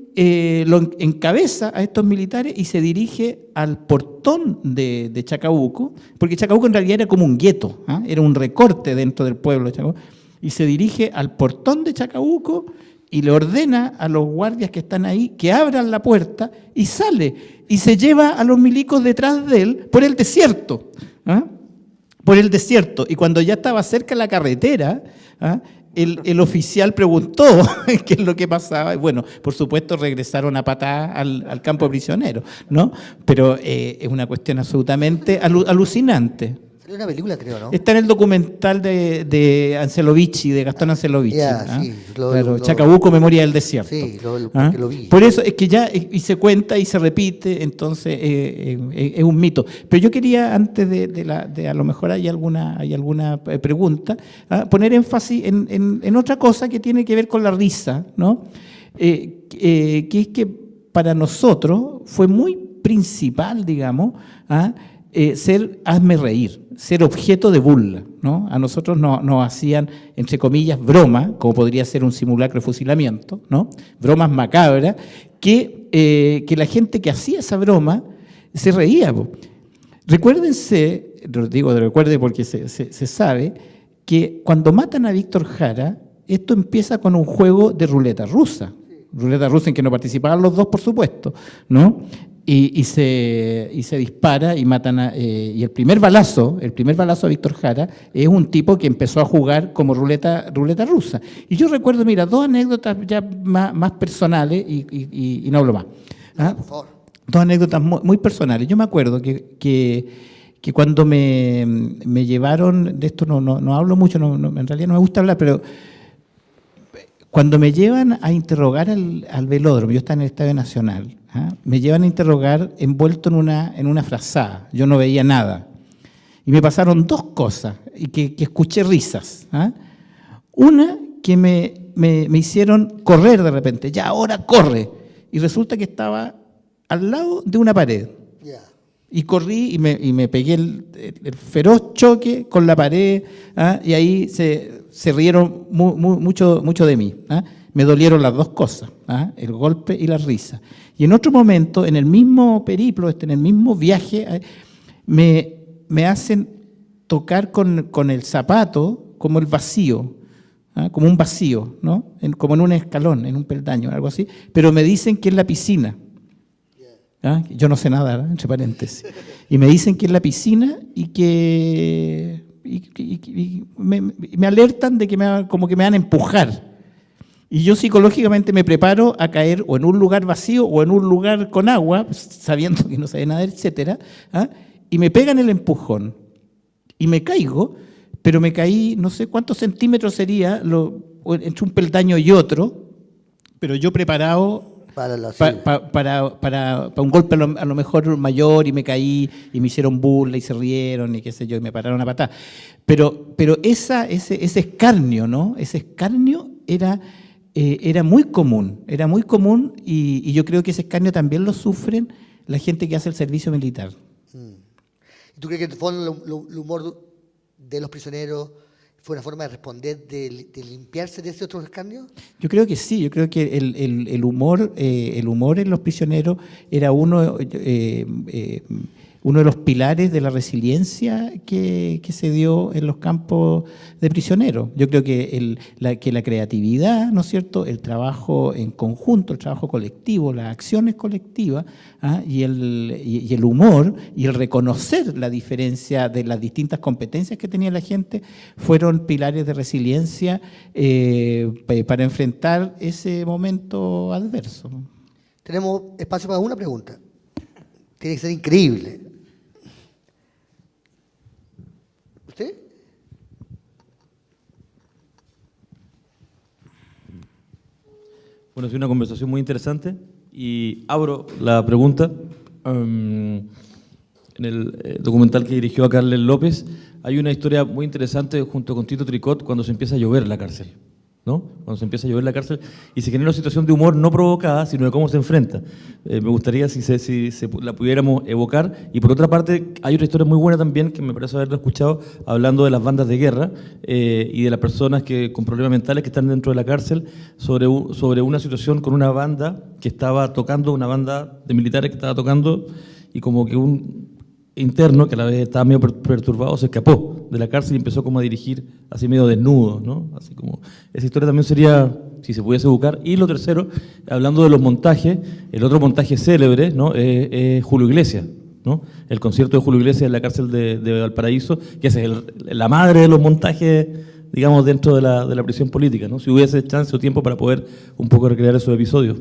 lo encabeza a estos militares y se dirige al portón de Chacabuco, porque Chacabuco en realidad era como un gueto, era un recorte dentro del pueblo de Chacabuco, y se dirige al portón de Chacabuco y le ordena a los guardias que están ahí que abran la puerta y sale, y se lleva a los milicos detrás de él por el desierto, y cuando ya estaba cerca de la carretera, el oficial preguntó qué es lo que pasaba. Bueno, por supuesto regresaron a patada al campo prisionero, ¿no? Pero es una cuestión absolutamente alucinante. Salió una película, creo, ¿no? Está en el documental de Ancelovici, de Gastón Ancelovici. Sí, claro, Chacabuco, Memoria del Desierto. Sí, lo vi. Por eso es que ya, y se cuenta y se repite, entonces es un mito. Pero yo quería, antes de a lo mejor hay alguna pregunta, poner énfasis en otra cosa que tiene que ver con la risa, ¿no? Que es que para nosotros fue muy principal, digamos, ser hazme reír, ser objeto de burla, ¿no? A nosotros nos hacían, entre comillas, bromas, como podría ser un simulacro de fusilamiento, ¿no? Bromas macabras, que la gente que hacía esa broma se reía. Recuérdense, recuerde porque se sabe, que cuando matan a Víctor Jara, esto empieza con un juego de ruleta rusa en que no participaban los dos, por supuesto, ¿no? y se dispara y matan y el primer balazo a Víctor Jara es un tipo que empezó a jugar como ruleta rusa. Y yo recuerdo, mira, dos anécdotas ya más personales y no hablo más. ¿Ah? Por favor. Dos anécdotas muy personales. Yo me acuerdo que cuando me llevaron, de esto no hablo mucho, en realidad no me gusta hablar, pero cuando me llevan a interrogar al velódromo, yo estaba en el Estadio Nacional, ¿ah? Me llevan a interrogar envuelto en una frazada, yo no veía nada. Y me pasaron dos cosas, y que escuché risas. ¿Ah? Una, que me hicieron correr de repente, ya ahora corre. Y resulta que estaba al lado de una pared. Ya. Y corrí y me pegué el feroz choque con la pared, ¿ah? Y ahí se rieron mucho de mí. ¿Ah? Me dolieron las dos cosas, ¿ah? El golpe y la risa. Y en otro momento, en el mismo periplo, en el mismo viaje, me hacen tocar con el zapato como el vacío, ¿ah? Como un vacío, ¿no? Como en un escalón, en un peldaño, algo así, pero me dicen que es la piscina. ¿Ah? Yo no sé nadar, ¿eh? Entre paréntesis. Y me dicen que es la piscina y que me alertan de que como que me van a empujar. Y yo psicológicamente me preparo a caer o en un lugar vacío o en un lugar con agua, sabiendo que no sé nadar, etcétera, ¿ah? Y me pegan el empujón. Y me caigo, pero me caí, no sé cuántos centímetros sería entre un peldaño y otro, pero yo preparado para un golpe a lo mejor mayor, y me caí y me hicieron burla y se rieron y qué sé yo, y me pararon a patada. Pero ese escarnio, ¿no? Ese escarnio era muy común, y yo creo que ese escarnio también lo sufren la gente que hace el servicio militar. ¿Y tú crees que en el fondo el humor de los prisioneros fue una forma de responder, de limpiarse de ese otro escarnio? Yo creo que sí, yo creo que el humor en los prisioneros era uno de los pilares de la resiliencia que se dio en los campos de prisioneros. Yo creo que la creatividad, ¿no es cierto?, el trabajo en conjunto, el trabajo colectivo, las acciones colectivas, ¿ah? y el humor y el reconocer la diferencia de las distintas competencias que tenía la gente fueron pilares de resiliencia para enfrentar ese momento adverso. Tenemos espacio para una pregunta. Tiene que ser increíble. ¿Usted? Bueno, ha sido una conversación muy interesante y abro la pregunta. En el documental que dirigió a Carles López hay una historia muy interesante junto con Tito Tricot cuando se empieza a llover en la cárcel, ¿no? Cuando se empieza a llover en la cárcel y se genera una situación de humor no provocada, sino de cómo se enfrenta. Me gustaría si la pudiéramos evocar. Y por otra parte, hay otra historia muy buena también, que me parece haberlo escuchado, hablando de las bandas de guerra y de las personas con problemas mentales que están dentro de la cárcel, sobre una situación con una banda que estaba tocando, una banda de militares que estaba tocando, y como que un interno, que a la vez estaba medio perturbado, se escapó de la cárcel y empezó como a dirigir así medio desnudo, ¿no? Así como, esa historia también sería, si se pudiese buscar. Y lo tercero, hablando de los montajes, el otro montaje célebre, ¿no? Es Julio Iglesias, ¿no? El concierto de Julio Iglesias en la cárcel de Valparaíso, que es la madre de los montajes, digamos, dentro de la prisión política, ¿no? Si hubiese chance o tiempo para poder un poco recrear esos episodios.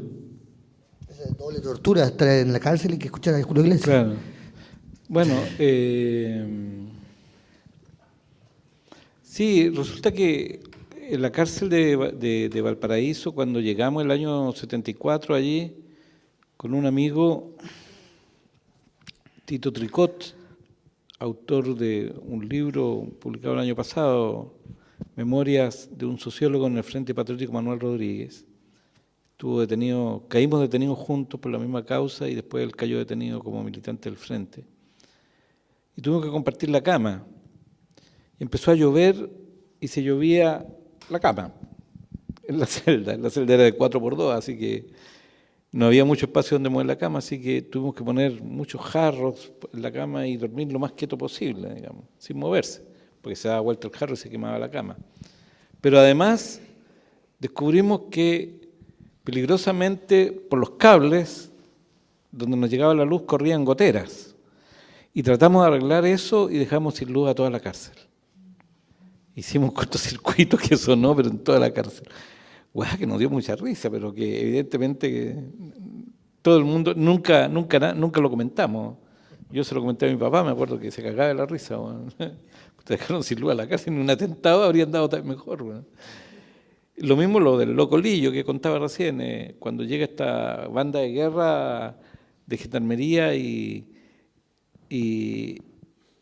Esa es doble tortura, estar en la cárcel y que escuchar a Julio Iglesias. Claro. Bueno, sí, resulta que en la cárcel de Valparaíso, cuando llegamos el año 74 allí, con un amigo, Tito Tricot, autor de un libro publicado el año pasado, Memorias de un sociólogo en el Frente Patriótico Manuel Rodríguez. Caímos detenidos juntos por la misma causa y después él cayó detenido como militante del Frente. Y tuvimos que compartir la cama. Y empezó a llover y se llovía la cama en la celda. La celda era de 4x2, así que no había mucho espacio donde mover la cama, así que tuvimos que poner muchos jarros en la cama y dormir lo más quieto posible, digamos, sin moverse, porque se daba vuelta el jarro y se quemaba la cama. Pero además descubrimos que peligrosamente por los cables donde nos llegaba la luz corrían goteras. Y tratamos de arreglar eso y dejamos sin luz a toda la cárcel. Hicimos un cortocircuito que sonó, pero en toda la cárcel. Guau, que nos dio mucha risa, pero que evidentemente todo el mundo, nunca lo comentamos. Yo se lo comenté a mi papá, me acuerdo que se cagaba de la risa. Bueno. Te dejaron sin luz a la cárcel, en un atentado habrían dado mejor. Bueno. Lo mismo lo del Loco Lillo que contaba recién, cuando llega esta banda de guerra de gendarmería y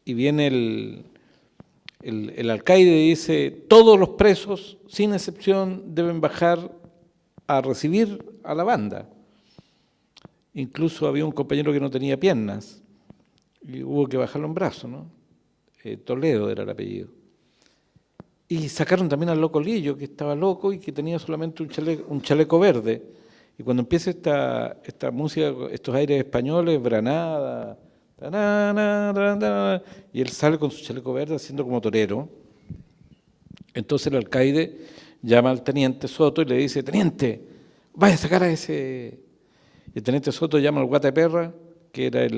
viene el alcaide y dice: todos los presos, sin excepción, deben bajar a recibir a la banda. Incluso había un compañero que no tenía piernas y hubo que bajarlo en brazos, ¿no? Toledo era el apellido. Y sacaron también al Loco Lillo, que estaba loco y que tenía solamente un chaleco verde. Y cuando empieza esta música, estos aires españoles, Granada, y él sale con su chaleco verde haciendo como torero. Entonces el alcaide llama al teniente Soto y le dice: teniente, vaya a sacar a ese. Y el teniente Soto llama al Guateperra, que era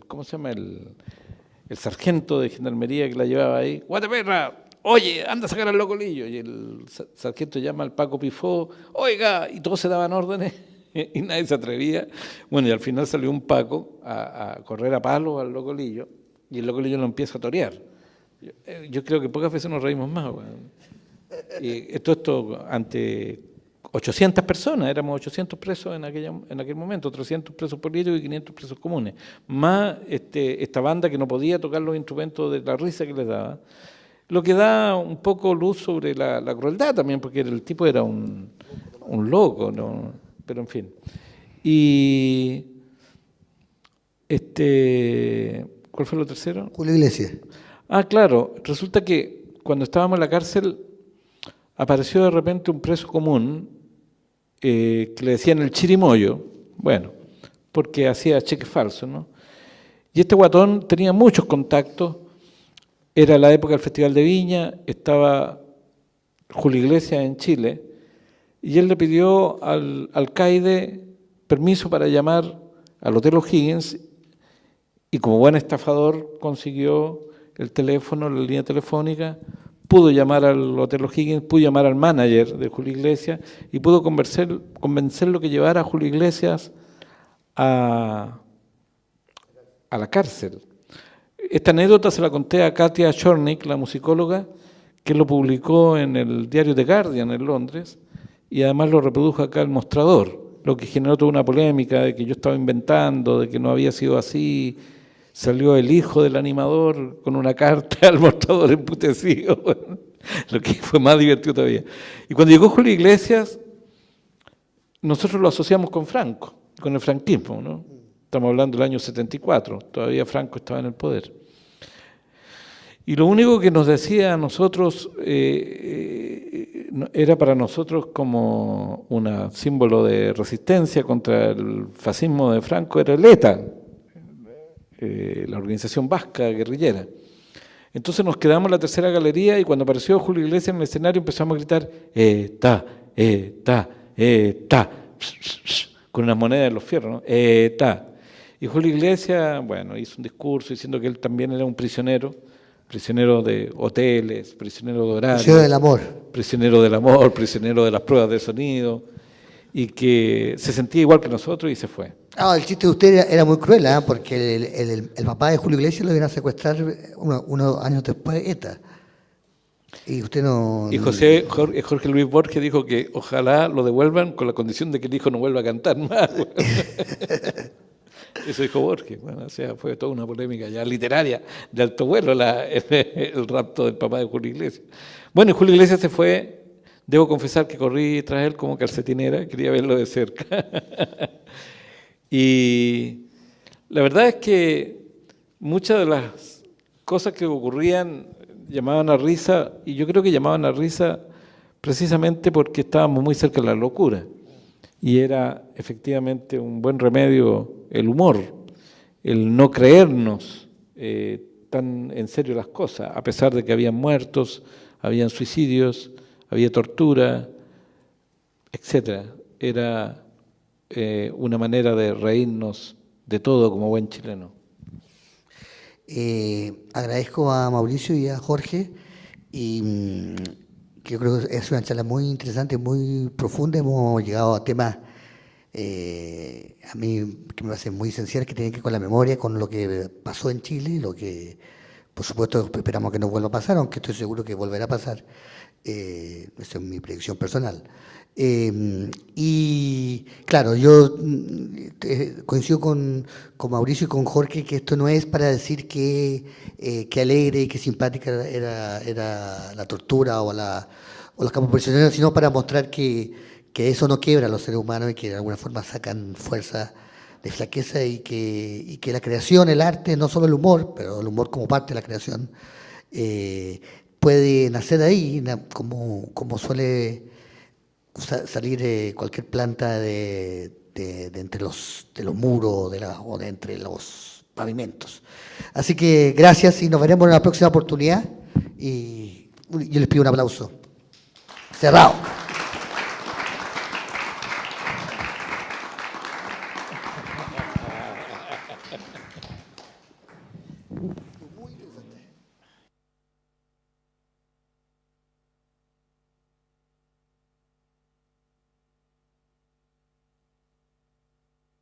¿cómo se llama? El sargento de gendarmería que la llevaba ahí. Guateperra, oye, anda a sacar al Loco Lillo. Y el sargento llama al Paco Pifó: oiga, y todos se daban órdenes. Y nadie se atrevía. Bueno, y al final salió un Paco a correr a palos al Loco Lillo, y el Loco Lillo lo empieza a torear. Yo creo que pocas veces nos reímos más. Bueno. Y esto ante 800 personas, éramos 800 presos en aquel momento, 300 presos políticos y 500 presos comunes, más esta banda que no podía tocar los instrumentos de la risa que les daba, lo que da un poco luz sobre la crueldad también, porque el tipo era un loco, ¿no? Pero en fin. Y ¿cuál fue lo tercero? Julio Iglesias. Ah, claro, resulta que cuando estábamos en la cárcel apareció de repente un preso común que le decían el chirimoyo, bueno, porque hacía cheques falsos, ¿no? Y este guatón tenía muchos contactos, era la época del Festival de Viña, estaba Julio Iglesias en Chile, y él le pidió al alcaide permiso para llamar al Hotel O'Higgins, y como buen estafador consiguió el teléfono, la línea telefónica, pudo llamar al Hotel O'Higgins, pudo llamar al manager de Julio Iglesias y pudo convencerlo que llevara a Julio Iglesias a la cárcel. Esta anécdota se la conté a Katia Chornick, la musicóloga, que lo publicó en el diario The Guardian en Londres y además lo reprodujo acá El Mostrador, lo que generó toda una polémica de que yo estaba inventando, de que no había sido así. Salió el hijo del animador con una carta al Mostrador emputecido, lo que fue más divertido todavía. Y cuando llegó Julio Iglesias, nosotros lo asociamos con Franco, con el franquismo, ¿no? Estamos hablando del año 74, todavía Franco estaba en el poder. Y lo único que nos decía a nosotros, era para nosotros como un símbolo de resistencia contra el fascismo de Franco, era el ETA, la organización vasca guerrillera. Entonces nos quedamos en la tercera galería y cuando apareció Julio Iglesias en el escenario empezamos a gritar ETA, ETA, ETA, con unas monedas en los fierros, ¿no? ETA. Y Julio Iglesias, bueno, hizo un discurso diciendo que él también era un prisionero de hoteles, prisionero de horarios, Prisionero del amor. Prisionero del amor, prisionero de las pruebas de sonido, y que se sentía igual que nosotros y se fue. Ah, el chiste de usted era muy cruel, ¿eh? Porque el papá de Julio Iglesias lo iban a secuestrar unos años después, ETA. Y usted no... Y Jorge Luis Borges dijo que ojalá lo devuelvan con la condición de que el hijo no vuelva a cantar más. Eso dijo Borges. Bueno, o sea, fue toda una polémica ya literaria de alto vuelo el rapto del papá de Julio Iglesias. Bueno, y Julio Iglesias se fue. Debo confesar que corrí tras él como calcetinera, quería verlo de cerca. Y la verdad es que muchas de las cosas que ocurrían llamaban a risa, y yo creo que llamaban a risa precisamente porque estábamos muy cerca de la locura. Y era efectivamente un buen remedio el humor, el no creernos tan en serio las cosas, a pesar de que habían muertos, habían suicidios, había tortura, etcétera. Era una manera de reírnos de todo como buen chileno. Agradezco a Mauricio y a Jorge, y que yo creo que es una charla muy interesante, muy profunda. Hemos llegado a temas a mí que me parecen muy esenciales, que tienen que ver con la memoria, con lo que pasó en Chile, lo que por supuesto esperamos que no vuelva a pasar, aunque estoy seguro que volverá a pasar. Esa es mi predicción personal. Y claro, yo coincido con Mauricio y con Jorge, que esto no es para decir que alegre y que simpática era la tortura o los campos prisioneros, sino para mostrar que eso no quiebra a los seres humanos y que de alguna forma sacan fuerza de flaqueza, y que la creación, el arte, no solo el humor, pero el humor como parte de la creación, puede nacer ahí, como suele salir cualquier planta de entre los muros o de entre los pavimentos. Así que gracias y nos veremos en la próxima oportunidad, y yo les pido un aplauso. Cerrado.